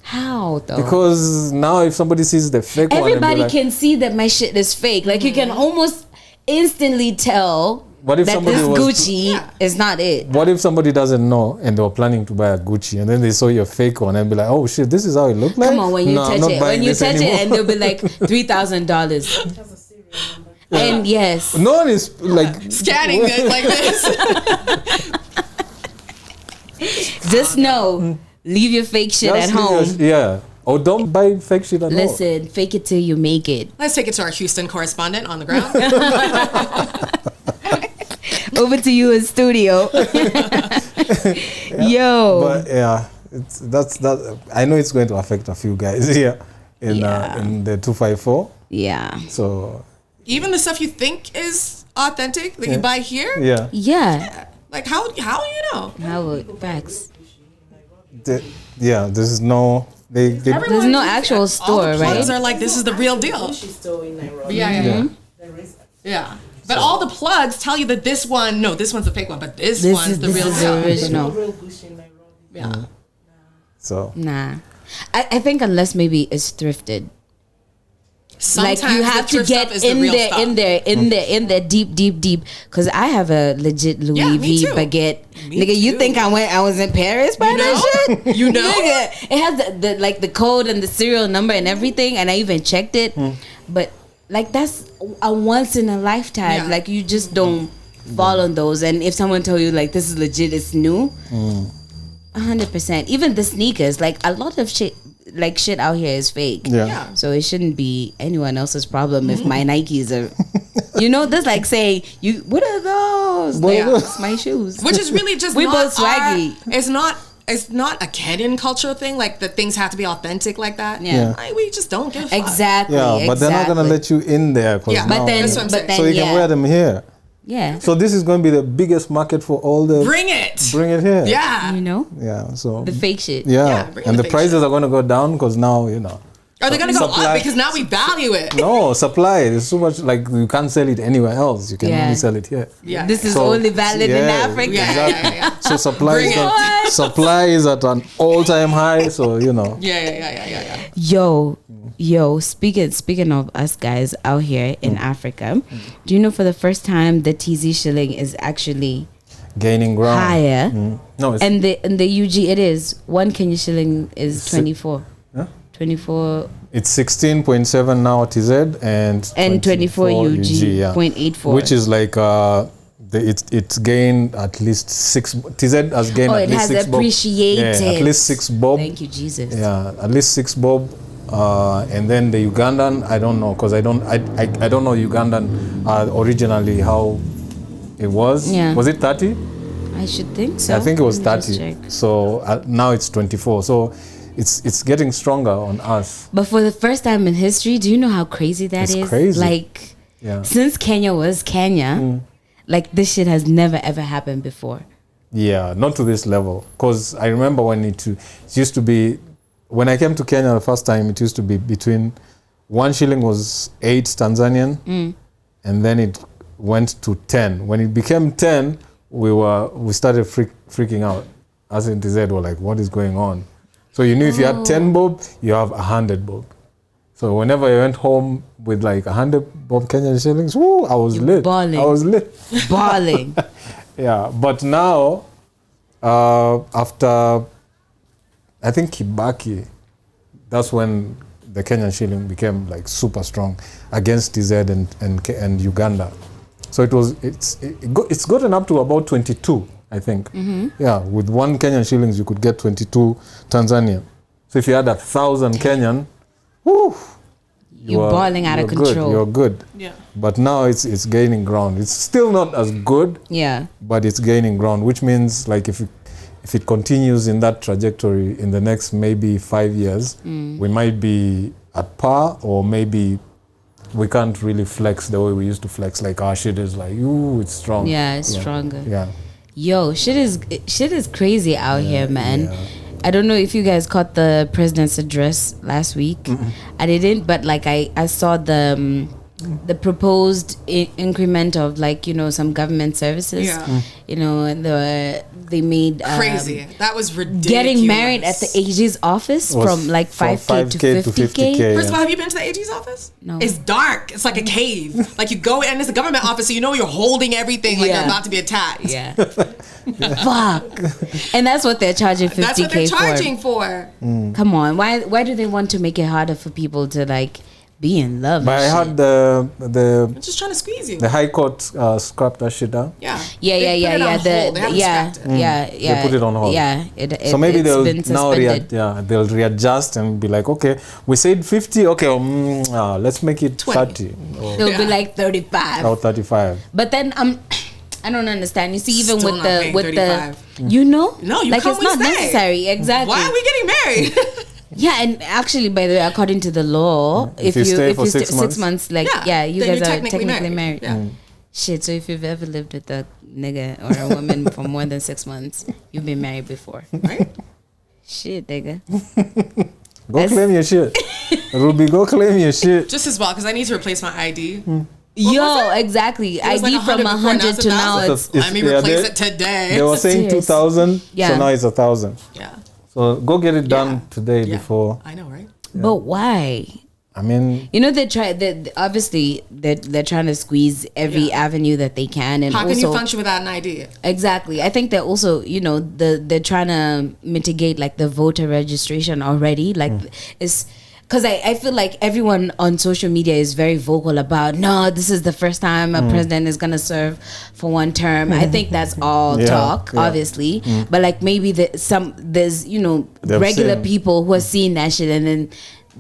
How though? Because now if somebody sees the fake one, Everybody and be like, can see that my shit is fake. Like you can almost instantly tell What if that somebody this was- Gucci is not it. what if somebody doesn't know and they were planning to buy a Gucci and then they saw your fake one and be like, oh shit, this is how it looked like? Come on, when you No, I'm touch not it, buying when you this touch anymore. it, and they'll be like $3,000. Has a serial number. And yes, No one is like Scanning it like this. just know, leave your fake shit just at leave your home. yeah. Or don't buy fake shit at all. Listen, fake it till you make it. Let's take it to our Houston correspondent on the ground. Over to you in studio. Yo. But yeah, that's that. I know it's going to affect a few guys here in the 254. Yeah. So Even the stuff you think is authentic that you buy here. yeah, Yeah. Like how do you know? How facts. there's no they There's no actual all store, the plugs right? are like this is the real deal. She's still in Nairobi. Yeah. There is. Yeah. But all the plugs tell you that this one's the fake one, but this one's the real is deal. the original. No real Gucci in Nairobi. Yeah. so Nah. I think unless maybe it's thrifted. Sometimes Like you have the to thrift stuff get is the in real there, stuff. in there, deep. Because I have a legit Louis Yeah, me V too. baguette. Me Nigga, you too. think I was in Paris by that shit? You know? Nigga, it has the like the code and the serial number and everything, and I even checked it. But like that's a once in a lifetime. Yeah. Like you just don't fall on those. And if someone tell you like this is legit, it's new. 100%. Even the sneakers, like a lot of shit out here is fake. yeah. So it shouldn't be anyone else's problem if my Nikes are, that's like saying, what are those? What Like, are those? it's my shoes. Which is really just We not both swaggy. It's not a Kenyan culture thing. Like that things have to be authentic like that. Yeah. Like, we just don't give a fuck. Exactly. Yeah, but they're not gonna let you in there. Yeah, But then, That's what I'm saying. so you can wear them here. yeah. So this is going to be the biggest market for all the. Bring it. Bring it here. Yeah. Yeah. So. The fake shit. Yeah, bring and the the fake prices shit. are going to go down because now Are they gonna go Supply- up because now we value it? No supply. There's so much like you can't sell it anywhere else. You can Yeah. only sell it here. Yeah. This is So, only valid in yeah, Africa. Yeah. So supply Bring is it. at, supply is at an all-time high. So Yeah. Yo, speaking of us guys out here in Africa, do you know for the first time the TZ shilling is actually gaining ground. higher? No, it's And the UG it is 1 Kenya shilling is 24. Huh? 24 it's 16.7 now TZ and 24 UG, yeah. 0.84. which is like it's gained at least 6 TZ has gained Oh, at it least has 6 bob. appreciated. Yeah, at least 6 bob. Thank you, Jesus. Yeah, at least 6 bob and then the Ugandan, I don't know, because I don't know Ugandan originally how it was. Yeah. Was it 30? I should think so. I think it was Let me just 30. check. So now it's 24. So it's getting stronger on us. But for the first time in history, do you know how crazy that is? It's crazy. Like, Yeah. since Kenya was Kenya, like this shit has never ever happened before. Yeah, not to this level. Because I remember when it used to be, when I came to Kenya the first time, it used to be between 1 shilling was 8 Tanzanian, and then it went to 10. When it became 10, we started freaking out. As in TZ were like, what is going on? So you knew if you had 10 bob, you have 100 bob. So whenever I went home with like 100 bob Kenyan shillings, woo, I was lit. balling. I was lit. Balling. Yeah, but now, after, I think Kibaki, that's when the Kenyan shilling became like super strong against TZ and Uganda. So it's gotten up to about 22, I think. Yeah, with 1 Kenyan shillings, you could get 22 Tanzanian. So if you had 1,000 Kenyan, whoo, You're balling out of control. You're good. Yeah. But now it's gaining ground. It's still not as good, Yeah. but it's gaining ground, which means like if it continues in that trajectory in the next maybe 5 years, we might be at par, or maybe we can't really flex the way we used to flex. Like our shit is like, ooh, it's strong. Yeah, it's stronger. Yeah. Yo, shit is crazy out here, man. Yeah. I don't know if you guys caught the president's address last week. I didn't, but like I saw the proposed increment of like, you know, some government services. Yeah. You know, and they made Crazy. That was ridiculous. getting married at the AG's office Was from like 5K to 50K. First of all, have you been to the AG's office? No. It's dark. It's like a cave. Like you go in, it's a government office, so you know you're holding everything like Yeah. you're about to be attacked. Yeah. Fuck. And that's what they're charging 50K That's what they're for. charging for. Come on. Why do they want to make it harder for people to like be in love? But I and heard shit? I'm just trying to squeeze you. the High Court scrapped that shit down. Yeah. Yeah. They put it on hold. They haven't Yeah. scrapped it. Yeah. They put it on hold. Yeah. So maybe it's they'll been now suspended. they'll readjust and be like, okay, we said 50, okay, let's make it 20. 30 or, They'll be Yeah. like 35. or 35. But then I don't understand. You see, even Still with not paying the 35. you know, No, you like come, it's we not stay. necessary. Exactly. Why are we getting married? Yeah, and actually, by the way, according to the law, if you stay for stay 6 6 months, like you then guys you're are technically married. Yeah. Shit. So if you've ever lived with a nigga or a woman for more than 6 months, you've been married before. Right? Shit, nigga. Go claim your shit. Ruby, go claim your shit. Just as well, because I need to replace my ID. Yo, exactly. It was ID like from 100 100 to now 1,000. it's Let me replace it today. They were saying Serious. 2,000, Yeah. so now it's 1,000. Yeah. So go get it done Yeah. today Yeah. before. I know, right? But why? I mean, You know, obviously they're trying to squeeze every avenue that they can, and How can also you function without an ID? exactly. I think they're also, you know, they're trying to mitigate like the voter registration already. Like it's because I feel like everyone on social media is very vocal about, no, this is the first time a president is gonna serve for one term. I think that's all Yeah, talk, yeah. obviously, but like maybe there's you know They've regular seen- people who are seeing that shit, and then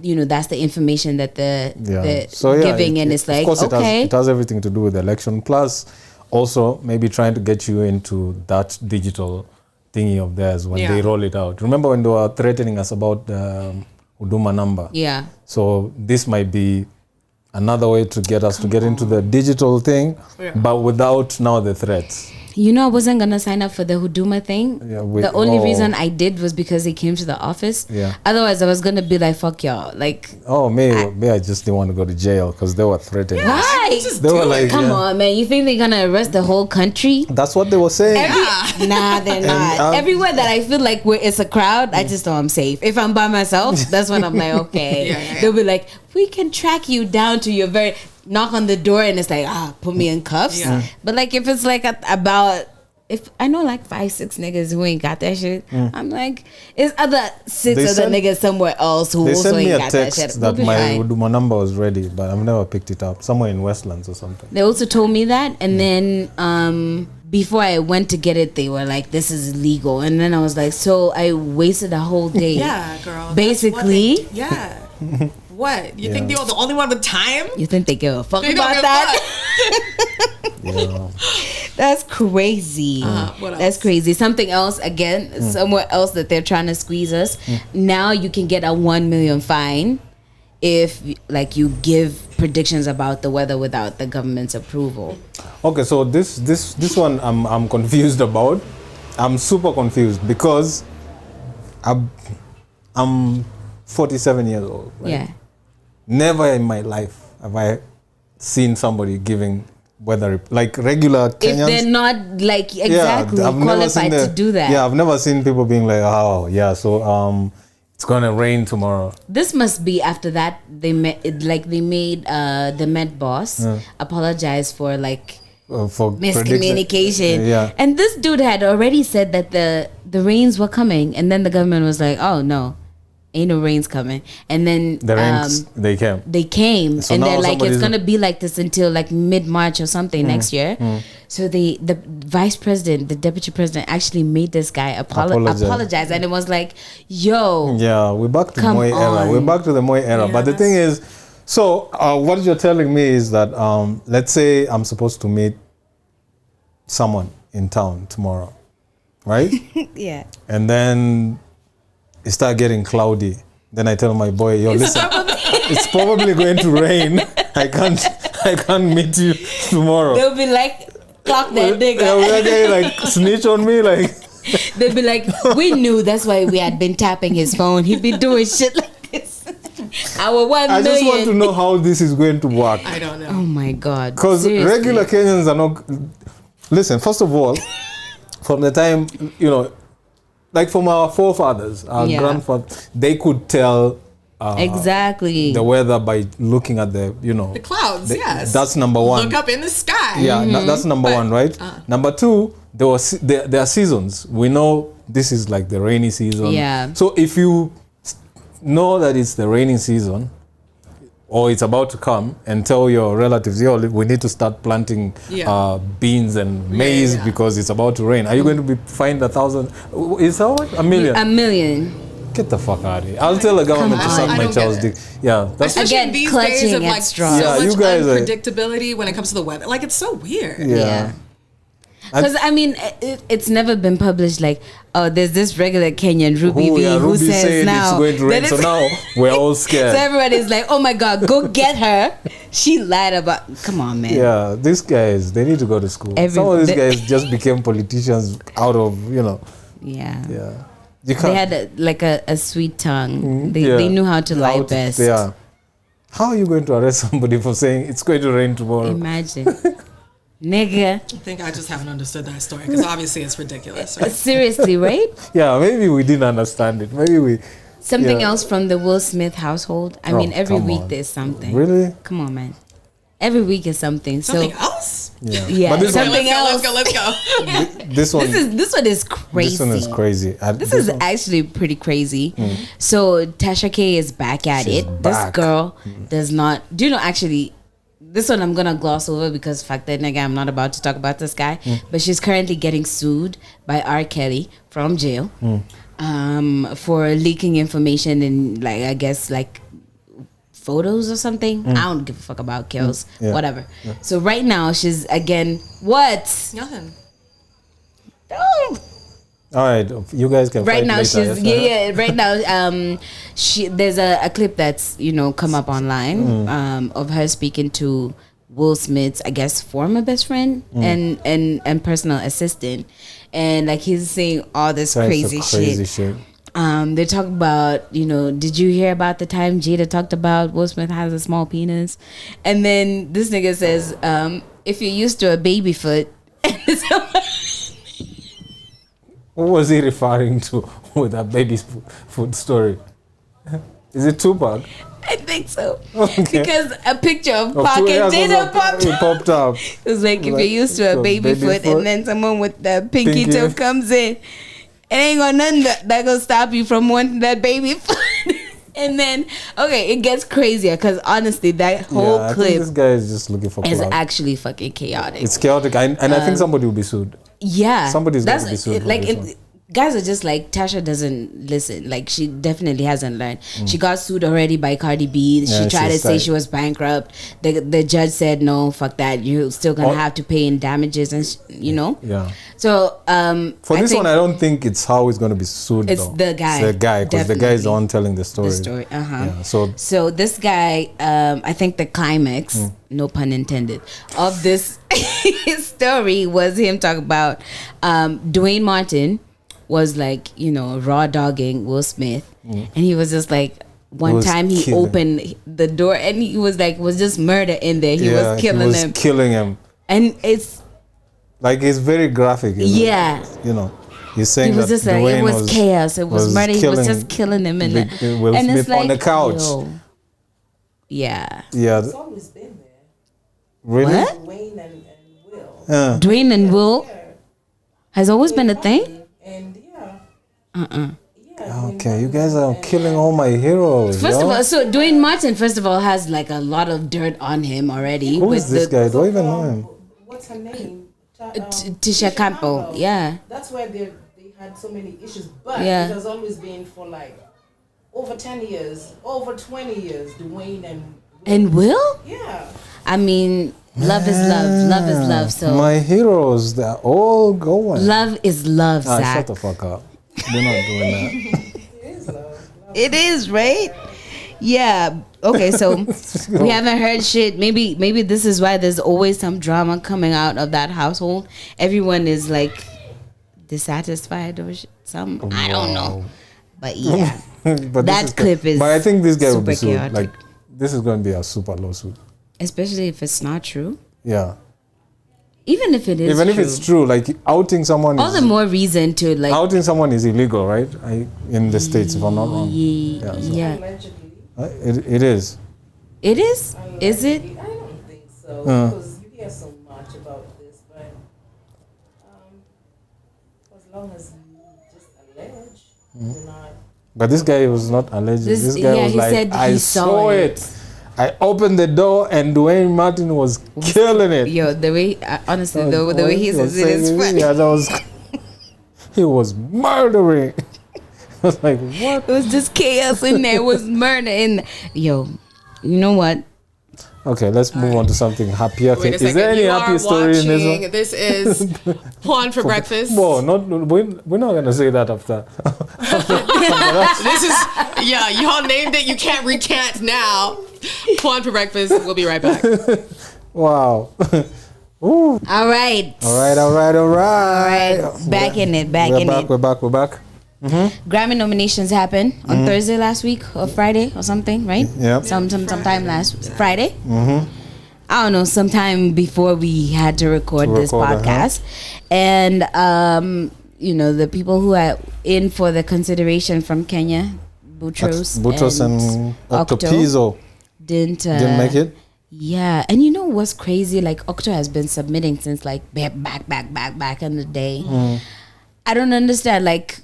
you know that's the information that they're giving, and it's like, of course okay, it has everything to do with the election. Plus, also maybe trying to get you into that digital thingy of theirs when they roll it out. Remember when they were threatening us about the Huduma number? yeah. So this might be another way to get us to get into the digital thing, but without now the threats. You know, I wasn't gonna sign up for the Huduma thing. Yeah, the only reason I did was because they came to the office. Yeah. Otherwise, I was gonna be like, "Fuck y'all!" Like, Maybe I just didn't want to go to jail because they were threatening. us. why? Just They were do like, it. Come on, man! You think they're gonna arrest the whole country? That's what they were saying. Nah, they're not. Everywhere that I feel like it's a crowd, I just know I'm safe. If I'm by myself, that's when I'm like, okay. Yeah. They'll be like, we can track you down to your very knock on the door, and it's like, put me in cuffs. Yeah. But like, if it's like about. If I know like 5-6 niggas who ain't got that shit, I'm like, it's other 6 They other sent- niggas somewhere else who They also sent me ain't a got that text shit. that We'll be my fine. Huduma number was ready, but I've never picked it up. Somewhere in Westlands or something. They also told me that, and then before I went to get it, they were like, "This is illegal," and then I was like, "So I wasted a whole day." Yeah, girl. Basically, Yeah. What? You think you're the only one with time? You think they give a fuck They don't about give a that? Yeah. That's crazy. What else? That's crazy. Something else again, somewhere else that they're trying to squeeze us. Now you can get a 1 million fine if like you give predictions about the weather without the government's approval. Okay, so this one I'm confused about. I'm super confused because I'm 47 years old. Right? Yeah. Never in my life have I seen somebody giving weather like regular Kenyans. If they're not like exactly qualified to do that. Yeah, I've never seen people being like, oh yeah, so it's gonna rain tomorrow. This must be after that they made the Met boss apologize for like For miscommunication. Yeah. And this dude had already said that the rains were coming, and then the government was like, oh no, ain't no rains coming. And then The rains they came. they came, So and now they're like, it's somebody's- gonna be like this until like mid-March or something next year. So the vice president, the deputy president, actually made this guy apologize, and it was like, yo, Yeah, we're back to Come Moi era. on. We're back to the Moi era. Yeah, But the thing is, so what you're telling me is that let's say I'm supposed to meet someone in town tomorrow, right? yeah. And then it start getting cloudy. Then I tell my boy, yo, listen, it's probably going to rain. I can't meet you tomorrow. They'll be like, clock that Yeah, nigga. will that guy like snitch on me? Like, They'll be like, we knew that's why we had been tapping his phone. He'd be doing shit like this. Our 1 I million. just want to know how this is going to work. I don't know. Oh my God. Because Seriously. regular Kenyans are not. Listen, first of all, from the time, like from our forefathers, our Yeah. grandfathers, they could tell Exactly. the weather by looking at the The clouds, yes. That's number one. Look up in the sky. Yeah, that's number But, one, right? Number two, there are seasons. We know this is like the rainy season. Yeah. So if you know that it's the rainy season, or it's about to come, and tell your relatives, yo, we need to start planting beans and maize because it's about to rain. Are you going to be fined 1,000? Is that what? $1 million? $1 million. Get the fuck out of here. I'll tell the government to Come suck on. my I don't child's get dick. Yeah, that's Especially Again, these clutching days of at like so straws. Yeah, you much guys are- unpredictability when it comes to the weather. Like it's so weird. Yeah. Because I mean, it's never been published like, oh, there's this regular Kenyan Ruby V who Ruby says saying now it's going to rain. that So it's- now we're all scared. So everybody's like, oh my God, go get her. She lied about. Come on, man. Yeah, these guys, they need to go to school. Some of these guys just became politicians out of, Yeah. yeah. You They had a sweet tongue. Yeah. They knew how to lie How best. Yeah. How are you going to arrest somebody for saying it's going to rain tomorrow? Imagine. Nigga. I think I just haven't understood that story because obviously it's ridiculous. Right? Seriously, right? Yeah, maybe we didn't understand it. Maybe we. Something Yeah. else from the Will Smith household. I Oh, mean, every come week on. there's something. Really? Come on, man. Every week is something. Something So else? Yeah. yeah, But this one, something else. Let's go. this one, This one is crazy. this one is crazy. This is actually pretty crazy. So Tasha K is back at She's it. back. This girl does not. Do you know actually? This one I'm gonna gloss over because fact that nigga I'm not about to talk about this guy. But she's currently getting sued by R. Kelly from jail for leaking information and like I guess like photos or something. I don't give a fuck about kills. Yeah. Whatever. So right now she's again what? Nothing. Don't. all right. You guys can Right fight now later, she's yes? right now there's a clip that's come up online of her speaking to Will Smith's I guess former best friend and personal assistant, and like he's saying all this That's crazy shit. they talk about did you hear about the time Jada talked about Will Smith has a small penis, and then this nigga says if you're used to a baby foot. What was he referring to with that baby's food story? Is it Tupac? I think so. Okay. Because a picture of Of Pac two- and yeah, Jada so popped it up. popped up. It was like if Like, you're used to a so baby foot foot. and then someone with the pinky Pinky. toe comes in, it ain't got nothing that gonna stop you from wanting that baby foot. And then, okay, it gets crazier because honestly, that whole I think clip this guy is just looking for is clout. actually fucking chaotic. It's chaotic, and I think somebody will be sued. Yeah, Somebody's going to be sued for like this one. guys are just like, Tasha doesn't listen. Like, she definitely hasn't learned. She got sued already by Cardi B. Yeah, She tried to she's say like- she was bankrupt. The judge said, no, fuck that. You're still gonna have to pay in damages and you know. Yeah. So For I this think one, I don't think it's how it's going to be sued. It's though. the guy. It's the guy, because the guy is the one telling the story. the story. Yeah, So this guy, I think the climax, no pun intended, of this story was him talking about Duane Martin was like, you know, raw dogging Will Smith, and he was just like, one time he opened the door and he was like, was just murder in there. He was killing him, and it's like, it's very graphic. Yeah, you know, he's saying he was that just like, it was chaos. It was murder. He was just killing him, and Will and Smith it's like, on the couch. yo, yeah. It's always been there. Really? What? Duane and Will. Dwayne and Will has always been a thing. And yeah. Uh-uh. Okay, you guys are killing all my heroes. First of all, so Duane Martin, first of all, has like a lot of dirt on him already. Who is this guy? Do I even know him? What's her name? Tisha Campbell, yeah. That's why they had so many issues. But Yeah. it has always been for like over 10 years, over 20 years, Duane and Will. And Will? Yeah. I mean, love is love. Love is love. So My heroes, they're all going. love is love, Shut Zach. the fuck up. We're not doing that. It is love. It is, right? Yeah. Okay, so we haven't heard shit. Maybe this is why there's always some drama coming out of that household. Everyone is like dissatisfied or some. I don't know. But yeah. But That this clip is But I think this guy will be super sued. chaotic. Like, this is going to be a super lawsuit. Especially if it's not true. Yeah. Even if it is Even true. if it's true, like, outing someone all the more reason to like outing someone is illegal, right? In the States, if I'm not wrong. yeah, so- yeah. Allegedly. It is. It is? Is it? I don't think so. Because you hear so much about this. But as long as you just allege, do not. But this guy was not alleged. This guy yeah, was he like, said I he saw it. I opened the door and Duane Martin was killing it. Yo, the way honestly the way he says it is funny. Yeah, that was. He was murdering. I was like, what? It was just chaos in there. It was murder in there. Yo, you know what? Okay, let's move on to something happier. Wait a Is second. there any You happy are story in this watching. one? This is Pwnn for breakfast. Whoa, we're not gonna say that after. This is y'all named it. You can't recant now. Pwnn for breakfast. We'll be right back. Wow. Ooh. All right. All right. Back in it. We're back. Grammy nominations happened on Thursday last week or Friday or something, right? Yeah. Sometime last Friday. I don't know, sometime before we had to record this podcast. And you know, the people who are in for the consideration from Kenya, Boutros and Octopizzo didn't make it. Yeah, and you know what's crazy? Like, Octo has been submitting since like back in the day. I don't understand. Like,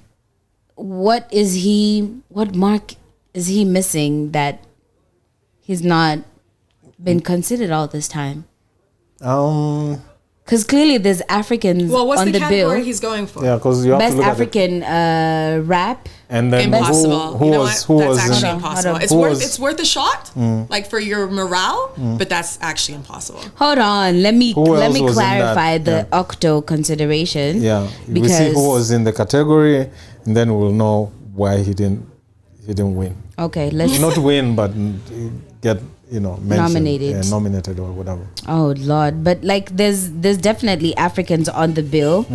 what mark is he missing that he's not been considered all this time? Because clearly there's Africans Well, what's on the the category bill. he's going for? Yeah, because you have Best to look African rap. and then Impossible. who You know was what? That's who was actually in- impossible. Hold on. It's Who worth was- it's worth a shot, like for your morale, but that's actually impossible. Hold on, let me Who else was in clarify that? the Yeah. Octo consideration. Yeah, we because see who was in the category, and then we'll know why he didn't win. okay, let's Not win, but get mentioned, nominated or whatever. Oh Lord, but like there's definitely Africans on the bill.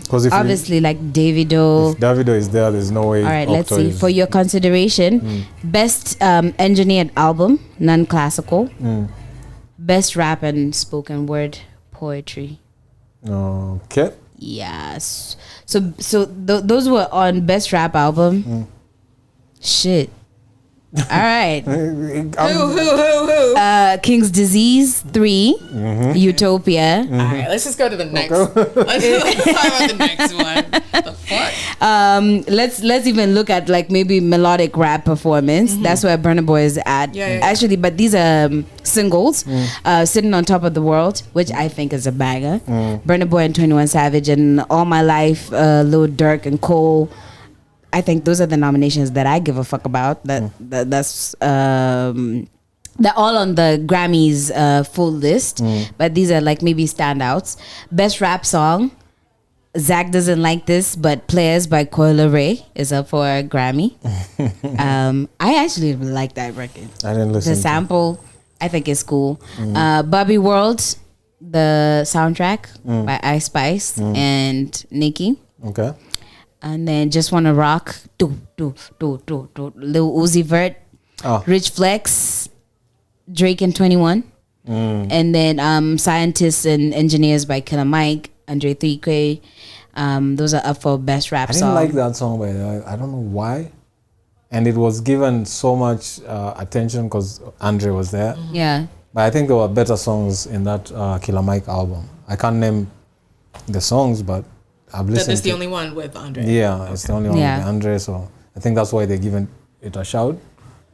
Because if Obviously, like Davido. if Davido is there, there's no way. All right, let's Octo see. is- For your consideration, best engineered album, non-classical. Best rap and spoken word poetry. Okay. Yes. So those were on best rap album. Shit. All right. Who? King's Disease 3, Utopia. All right, let's just go to the next. Let's talk about the next one. The fuck? Let's even look at like maybe melodic rap performance. That's where Burna Boy is at. Yeah. Actually, but these are singles. Sitting on Top of the World, which I think is a banger. Burna Boy and 21 Savage and All My Life, Lil Durk and Cole. I think those are the nominations that I give a fuck about. That's they're all on the Grammys full list, but these are like maybe standouts. Best rap song, Zach Doesn't Like This, but Players by Coyle Ray is up for a Grammy. I actually like that record. I didn't listen. The sample, I think is cool. Bobby World, the soundtrack by Ice Spice and Nicki. Okay. And then Just Wanna Rock, Lil Uzi Vert, Rich Flex, Drake and 21. And then Scientists and Engineers by Killer Mike, Andre 3K. Those are up for best rap song. I didn't like that song, by the way. I don't know why. And it was given so much attention because Andre was there. Yeah. But I think there were better songs in that Killer Mike album. I can't name the songs, but I've listened. That's the only one with Andre. Yeah, it's the only one with Andre. So I think that's why they're giving it a shout.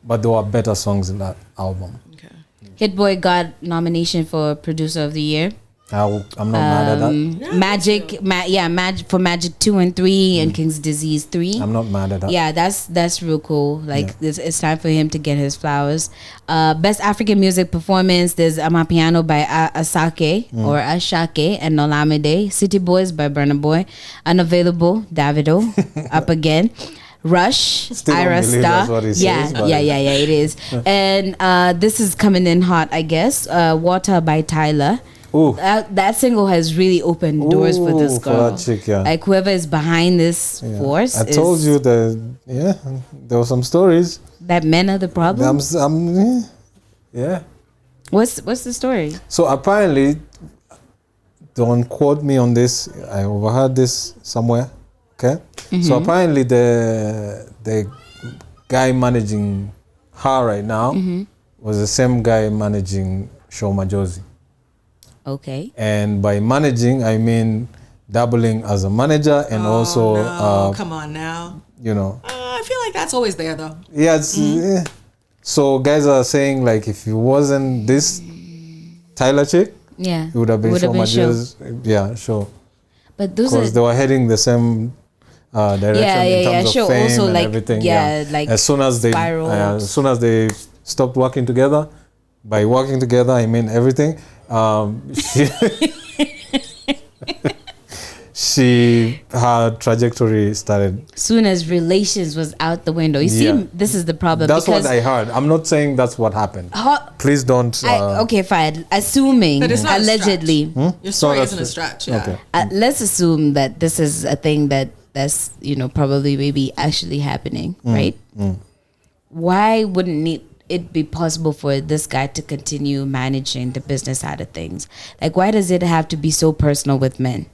But there were better songs in that album. Okay. Hit Boy got nomination for Producer of the Year. I'm not mad at that. Magic for Magic 2 and 3 and King's Disease 3. I'm not mad at that. Yeah, that's real cool. Like it's time for him to get his flowers. Best African Music Performance, there's Amapiano by Asake or Ashake and Nolamide. City Boys by Burna Boy. Unavailable, Davido, up again. Rush, Still Ira don't believe Star. that's what he says, but- It is. And this is coming in hot, I guess. Water by Tyler. Ooh. That single has really opened doors for this for girl. that chick, yeah. Like whoever is behind this force. I told you that, there were some stories. that men are the problem. Yeah. What's the story? So apparently, don't quote me on this. I overheard this somewhere. Okay. So apparently, the guy managing her right now was the same guy managing Shoma Josie. Okay. And by managing, I mean dabbling as a manager and also, come on now. I feel like that's always there though. Yeah. It's, So guys are saying like if it wasn't this Tyler chick, it would have been Shoma Josie. Yeah, sure. But those because they were heading the same direction in terms of fame also and like, everything. Like as soon as they stopped working together, by working together I mean everything. Her trajectory started. Soon as relations was out the window. You see, this is the problem. That's what I heard. I'm not saying that's what happened. Please don't. Okay, fine. Assuming, allegedly. Your story isn't a stretch. Yeah. Okay. Let's assume that this is a thing that's probably maybe actually happening, right? Why wouldn't it be possible for this guy to continue managing the business side of things? Like, why does it have to be so personal with men?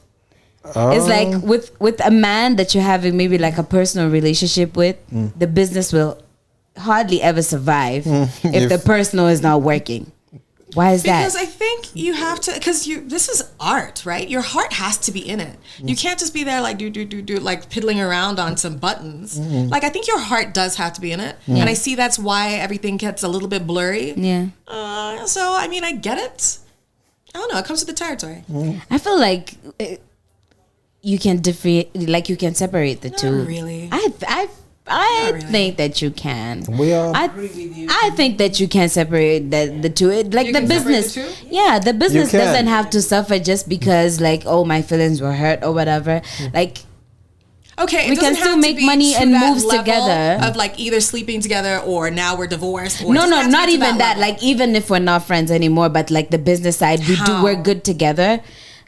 It's like with a man that you're having maybe like a personal relationship with, the business will hardly ever survive if the personal is not working. Why is that? Because I think you have to, this is art, right? Your heart has to be in it. You can't just be there like do, like piddling around on some buttons. Like I think your heart does have to be in it. And I see that's why everything gets a little bit blurry. Yeah. So, I mean, I get it. I don't know. It comes with the territory. I feel like you can you can separate the two. Not really. I think that you can. I think that you can separate the two. Like the business. The business doesn't have to suffer just because like, oh, my feelings were hurt or whatever. Like, okay, we can still make money and moves together. Of like either sleeping together or now we're divorced. Or no, not even that. Like even if we're not friends anymore, but like the business side, we're good together.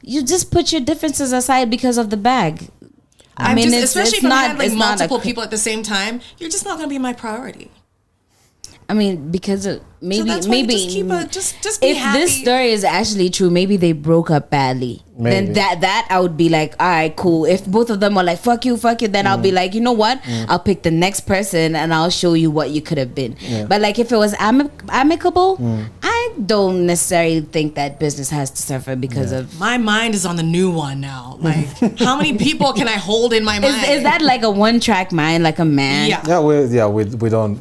You just put your differences aside because of the bag. I mean, especially if I'm handling multiple people at the same time, you're just not going to be my priority. I mean, because maybe just keep just be if happy. this story is actually true, maybe they broke up badly. Maybe. Then that I would be like, all right, cool. If both of them are like, fuck you, then I'll be like, you know what? I'll pick the next person and I'll show you what you could have been. Yeah. But like if it was amicable, I don't necessarily think that business has to suffer because of. My mind is on the new one now. Like, how many people can I hold in my mind? Is that like a one-track mind, like a man? Yeah. We don't,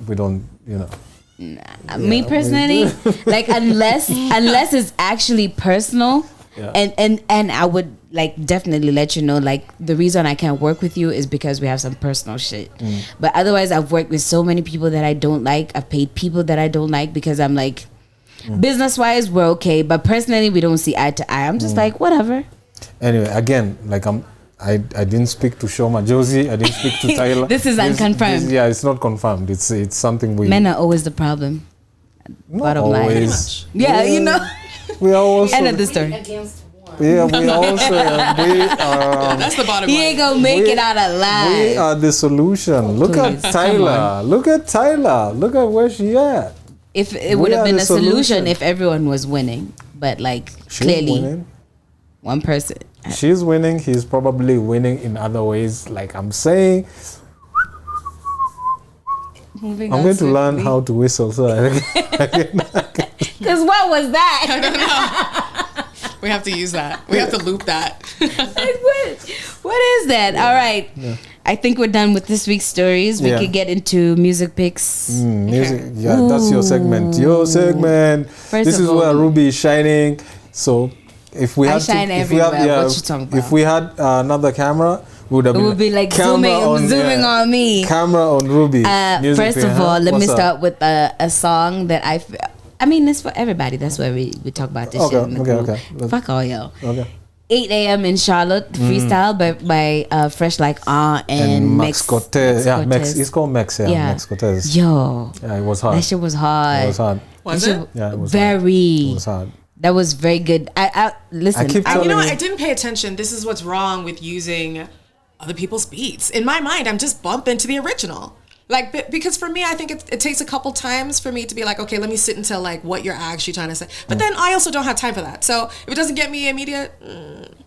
you know. Me personally, like unless it's actually personal, and I would like definitely let you know, like the reason I can't work with you is because we have some personal shit. But otherwise, I've worked with so many people that I don't like. I've paid people that I don't like because I'm like, business wise we're okay, but personally we don't see eye to eye. I'm just like, whatever. Anyway, again, like I didn't speak to Shoma Josie. I didn't speak to Tyler. This is unconfirmed. It's not confirmed. It's something we. Men are always the problem. Not always. Yeah, you know. We are also. End of the story. Yeah, we also. That's the bottom line. He ain't gonna make it out alive. We are the solution. Look at Tyler. Look at Tyler. Look at where she at. If it would have been a solution if everyone was winning, but like clearly, winning. One person. She's winning. He's probably winning in other ways. Like I'm saying, I'm going to learn how to whistle. So because what was that? I don't know. We have to use that. We have to loop that. Like what is that? All right. Yeah. I think we're done with this week's stories. We could get into music picks. Music. Yeah, that's your segment. This is where Ruby is shining. So if we had if we had another camera, we would be like zooming on me. Camera on Ruby. First of all, let me start with a song that I mean, it's for everybody. That's why we talk about this shit. Okay. Fuck all y'all. Okay. 8 a.m. in Charlotte, freestyle by Fresh Like and Max Cortez. Yeah, Max. It's called Max. Yeah, Max Cortez. Yo. Yeah, it was hard. That shit was hard. It was hard. Was it? Yeah, it was very. Hard. It was hard. That was very good. I listen. You know what? I didn't pay attention. This is what's wrong with using other people's beats. In my mind, I'm just bumping to the original. Like, because for me, I think it takes a couple times for me to be like, okay, let me sit until like what you're actually trying to say. But then I also don't have time for that. So if it doesn't get me immediate.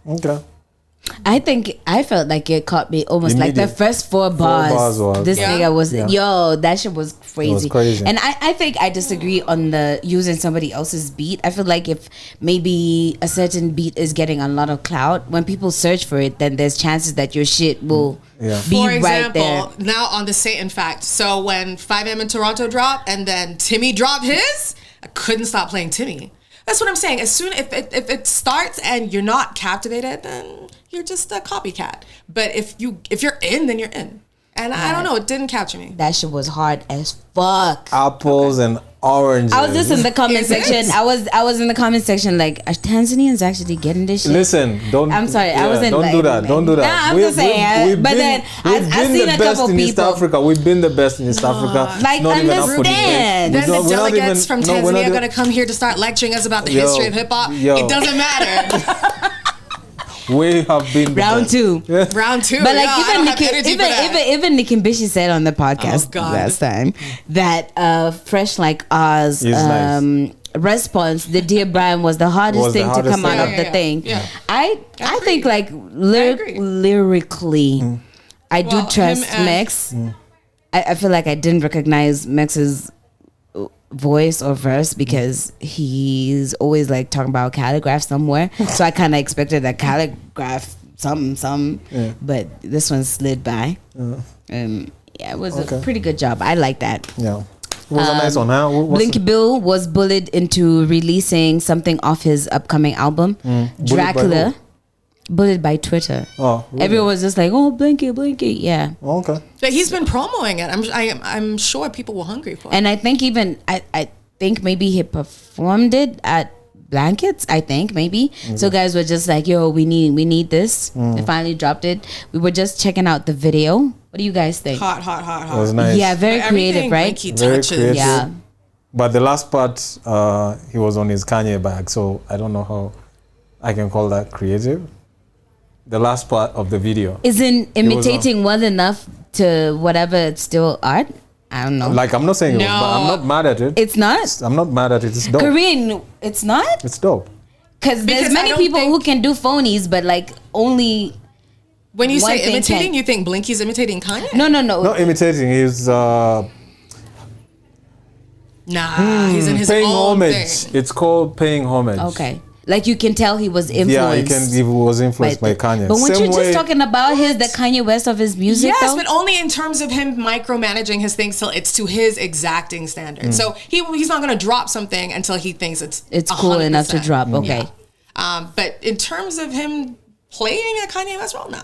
Okay. I felt like it caught me almost immediate. Like the first four bars this nigga was, that shit was crazy. It was crazy. And I think I disagree on the using somebody else's beat. I feel like if maybe a certain beat is getting a lot of clout, when people search for it, then there's chances that your shit will be For example, right there. Now on the Satan Fact. So when 5am in Toronto dropped and then Timmy dropped his, I couldn't stop playing Timmy. That's what I'm saying. As soon if it starts and you're not captivated, then you're just a copycat. But if you're in, then you're in. And I don't know, it didn't capture me. That shit was hard as fuck. Apples and oranges. I was just in the comment section. I was in the comment section like, are Tanzanians actually getting this shit? Listen, don't. I'm sorry, I wasn't. Don't do that. Don't do that. Nah, I'm just saying. But then I've seen a couple people. East Africa. We've been the best in East Africa. Like, understand. Then the delegates from Tanzania are gonna come here to start lecturing us about the history of hip hop. It doesn't matter. We have been round two. Round two. But like even Nicki Bishi said on the podcast last time that Fresh Like Oz response, the Dear Brian was the hardest thing to come out of the thing. Yeah. I think like lyrically, I do trust Max. I feel like I didn't recognize Max's voice or verse because he's always like talking about calligraph somewhere. So I kind of expected a calligraph something, but this one slid by. It was a pretty good job. I like that. Yeah. It was a nice one, huh? Blinky Bill was bullied into releasing something off his upcoming album, Dracula. Bullied by Twitter. Oh, really? Everyone was just like, "Oh, Blinky." Yeah. Okay. But he's been promoting it. I'm sure people were hungry for it. And I think I think maybe he performed it at Blankets. I think maybe. Okay. So guys were just like, "Yo, we need this." They finally dropped it. We were just checking out the video. What do you guys think? Hot. It was nice. Yeah, very creative, right? Like he touches. Very creative. Yeah. But the last part, he was on his Kanye bag, so I don't know how I can call that creative. The last part of the video isn't imitating well enough to whatever it's still art. I don't know. Like, I'm not saying it was, but I'm not mad at it. It's not? I'm not mad at it. It's dope. Korean, it's not? It's dope. Because there's many people who can do phonies, but like only... When you say imitating, you think Blinky's imitating Kanye? No. Not imitating. He's... he's in his paying own homage. thing. It's called paying homage. Okay. Like you can tell he was influenced. Yeah, he was influenced by Kanye. But weren't you just talking about the Kanye West of his music? Yes, though? but only in terms of him micromanaging his things till it's to his exacting standard. So he's not going to drop something until he thinks it's cool 100%. enough to drop. Okay. Yeah. But in terms of him playing a Kanye West role, no.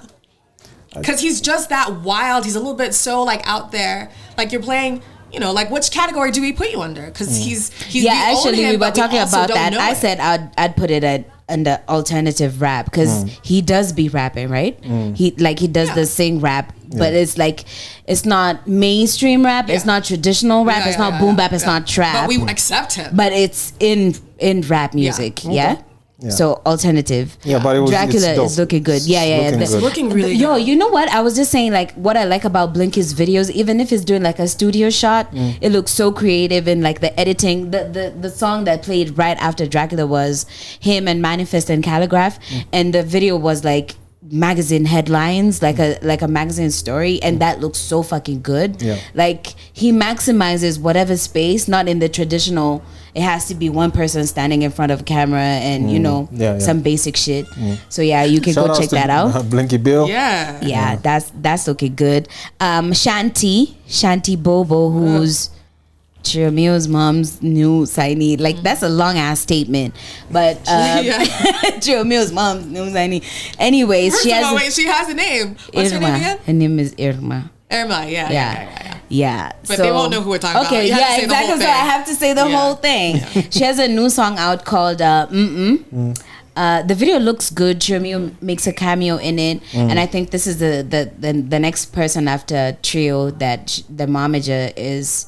Because he's just that wild. He's a little bit so like out there. Like you're playing... You know, like which category do we put you under? Because he's actually we were talking about that. I said I'd put it under alternative rap because he does be rapping, right? He does the sing rap, but it's like it's not mainstream rap. It's not traditional rap. It's not boom bap. It's not trap. But we accept him. But it's in rap music. Yeah. So alternative. Yeah, but Dracula is looking good. It's looking really good. Yo, you know what? I was just saying, like, what I like about Blinky's videos, even if he's doing like a studio shot, it looks so creative in like the editing. The song that played right after Dracula was him and Manifest and Calligraph, and the video was like magazine headlines, like a magazine story, and that looks so fucking good. Like he maximizes whatever space, not in the traditional it has to be one person standing in front of a camera and some basic shit. So you can go check that out. Blinky Bill. That's looking good. Shanti Bobo, who's Chiomio's mom's new signee. Like that's a long ass statement, but Chiomio's mom's new signee. Anyways, she has a name. What's her name again? Her name is Irma. Yeah. But they won't know who we're talking about. Okay, exactly. So I have to say the whole thing. She has a new song out called the video looks good. Chiomio makes a cameo in it, and I think this is the next person after Trio that the momager is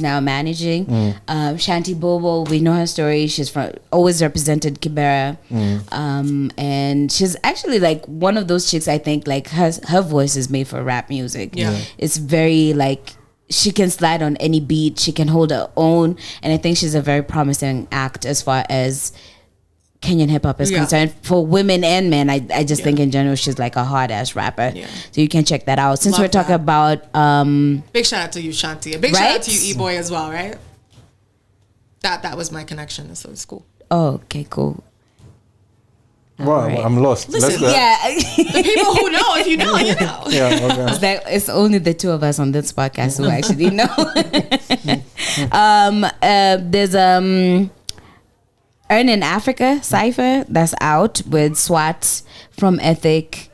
now managing. Shanti Bobo, we know her story. She's always represented Kibera, and she's actually like one of those chicks. I think like her voice is made for rap music. It's very like she can slide on any beat. She can hold her own, and I think she's a very promising act as far as Kenyan hip hop is concerned for women and men. I just think in general she's like a hard ass rapper. So you can check that out. Since we're talking about big shout out to you, Shanti. A big shout out to you, E-Boy, as well, right? That was my connection, so it's cool. Oh, okay, cool. Well, right. I'm lost. Listen, the people who know, if you know, you know. It's only the two of us on this podcast who actually know. There's Earn in Africa cypher that's out with SWAT from Ethic,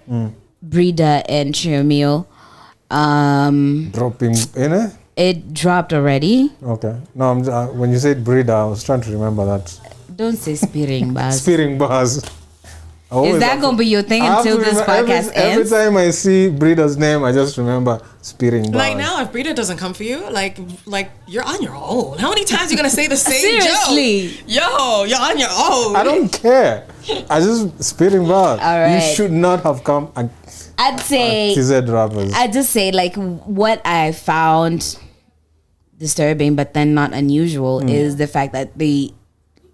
Brida, and Chiomio. Dropping in it? It dropped already. Okay. No, when you said Brida, I was trying to remember that. Don't say spearing bars. Spearing bars. Is that going to be your thing until this podcast ends? Every time I see Brida's name, I just remember spearing bars. Like now, if Brida doesn't come for you, like you're on your own. How many times are you going to say the same Seriously? joke? Yo, you're on your own. I don't care. I just spearing bars. All right. You should not have come. I'd say TZ rappers. I'd just say like what I found disturbing, but then not unusual, is the fact that they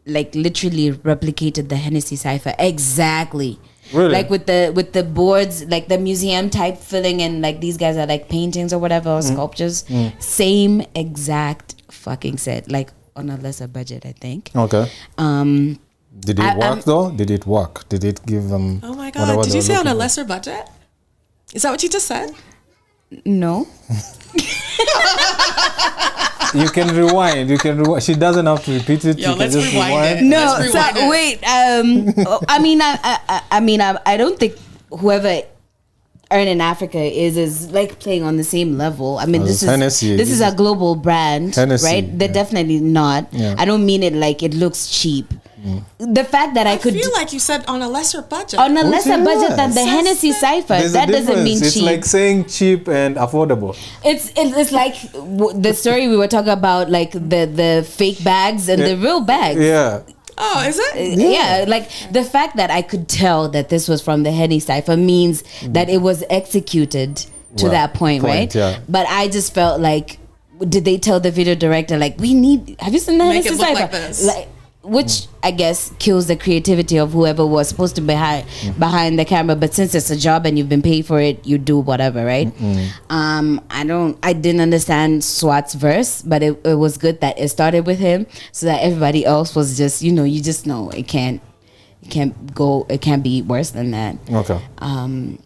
like literally replicated the Hennessy cipher exactly. Really? Like with the boards, like the museum type filling, and like these guys are like paintings or whatever, or sculptures. Same exact fucking set, like on a lesser budget, I think. Okay. Did it work though? Did it work? Did it give them? Oh my god! Did you say on a lesser budget? Is that what you just said? No. You can rewind. She doesn't have to repeat it. Yo, let's rewind it. No, wait. I don't think whoever Earn in Africa is like playing on the same level. I mean, this is a global brand, Hennessy, right? They're definitely not. Yeah. I don't mean it like it looks cheap. The fact that I feel like you said on a lesser budget. On a lesser budget than the Hennessy cipher. That doesn't mean cheap. It's like saying cheap and affordable. It's like the story we were talking about, like the fake bags and the real bags. Yeah. Oh, is it? Yeah, like the fact that I could tell that this was from the Henny cipher means that it was executed to that point, right? Yeah. But I just felt like did they tell the video director like we need? Have you seen that? Make it look like this. Which I guess kills the creativity of whoever was supposed to be behind the camera. But since it's a job and you've been paid for it, you do whatever, right? I didn't understand Swat's verse, but it was good that it started with him, so that everybody else was just, you just know it can't be worse than that. Okay.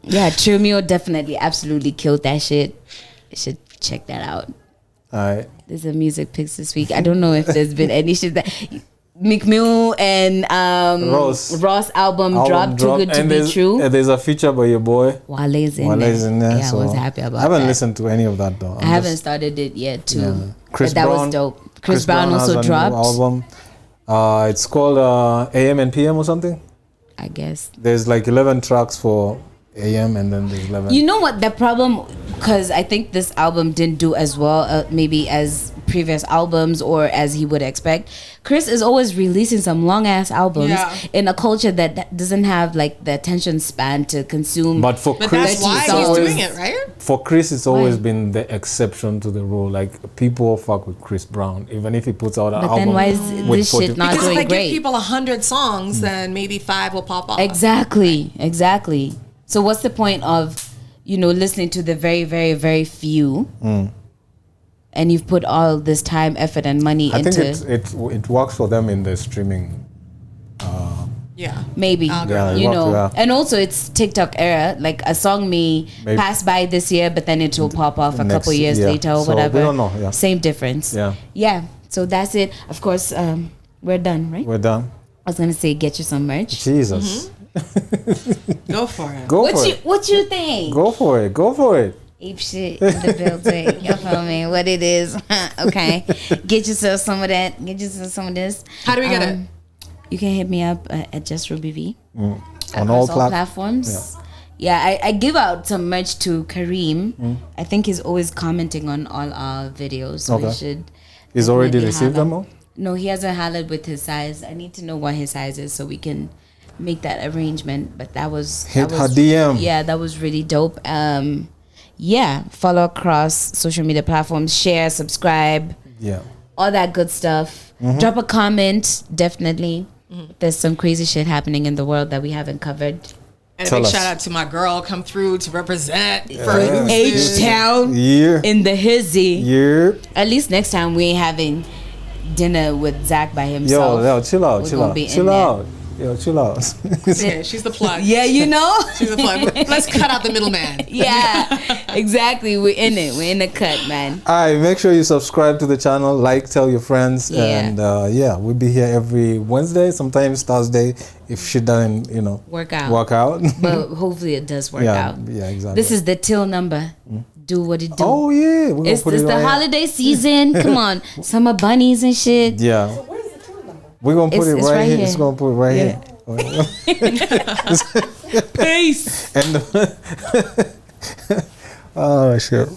Yeah, Chumio definitely absolutely killed that shit. You should check that out. All right. There's a music picks this week. I don't know if there's been any shit that McMill and Ross album dropped. Too Good to Be True. There's a feature by your boy Wale's in there. Yeah, so I was happy about that. I haven't listened to any of that though. I haven't started it yet too. Yeah. But that was dope. Chris Brown also dropped a new album. It's called AM and PM or something. I guess there's like 11 tracks for AM and then there's 11. You know what the problem? Because I think this album didn't do as well, maybe as previous albums or as he would expect. Chris is always releasing some long ass albums in a culture that doesn't have like the attention span to consume. But Chris, that's why he's doing it, right? For Chris, it's always been the exception to the rule. Like people fuck with Chris Brown, even if he puts out an album. But then why is this shit not because doing great? Because if I give people 100 songs, then maybe 5 will pop off. Exactly. So what's the point of, listening to the very, very, very few, and you've put all this time, effort, and money into? I think it works for them in the streaming. Maybe and also it's TikTok era. Like a song may pass by this year, but then it will pop off a couple years later or whatever. We don't know. Yeah. Same difference. Yeah. So that's it. Of course, we're done, right? We're done. I was gonna say, get you some merch. Jesus. Go for it. What you think? Go for it. Ape shit in the building. You feel me? What it is. Okay. Get yourself some of that. Get yourself some of this. How do we get it? You can hit me up at Just Ruby V. On all platforms. Yeah, I give out some merch to Kareem. I think he's always commenting on all our videos. So he should. He's already received them all? No, he hasn't hollered with his size. I need to know what his size is so we can make that arrangement. But that was her DM. Yeah, that was really dope. Follow across social media platforms, share, subscribe, all that good stuff. Drop a comment, definitely. There's some crazy shit happening in the world that we haven't covered. And a big shout out to my girl, come through to represent for H-Town in the hizzy. At least next time we ain't having dinner with Zach by himself. Yo, chill out. Yo, chill out. Yeah, she's the plug. Yeah, she's the plug. Let's cut out the middleman. Yeah, exactly. We're in it. We're in the cut, man. All right, make sure you subscribe to the channel, tell your friends, and we'll be here every Wednesday, sometimes Thursday, if shit doesn't, work out. But hopefully it does work out. Yeah, exactly. This is the till number. Do what it do. Oh yeah, it's the holiday season. Come on, summer bunnies and shit. Yeah. So where's the till number? We're gonna put it right here. It's gonna put it right here. Peace. And oh shit.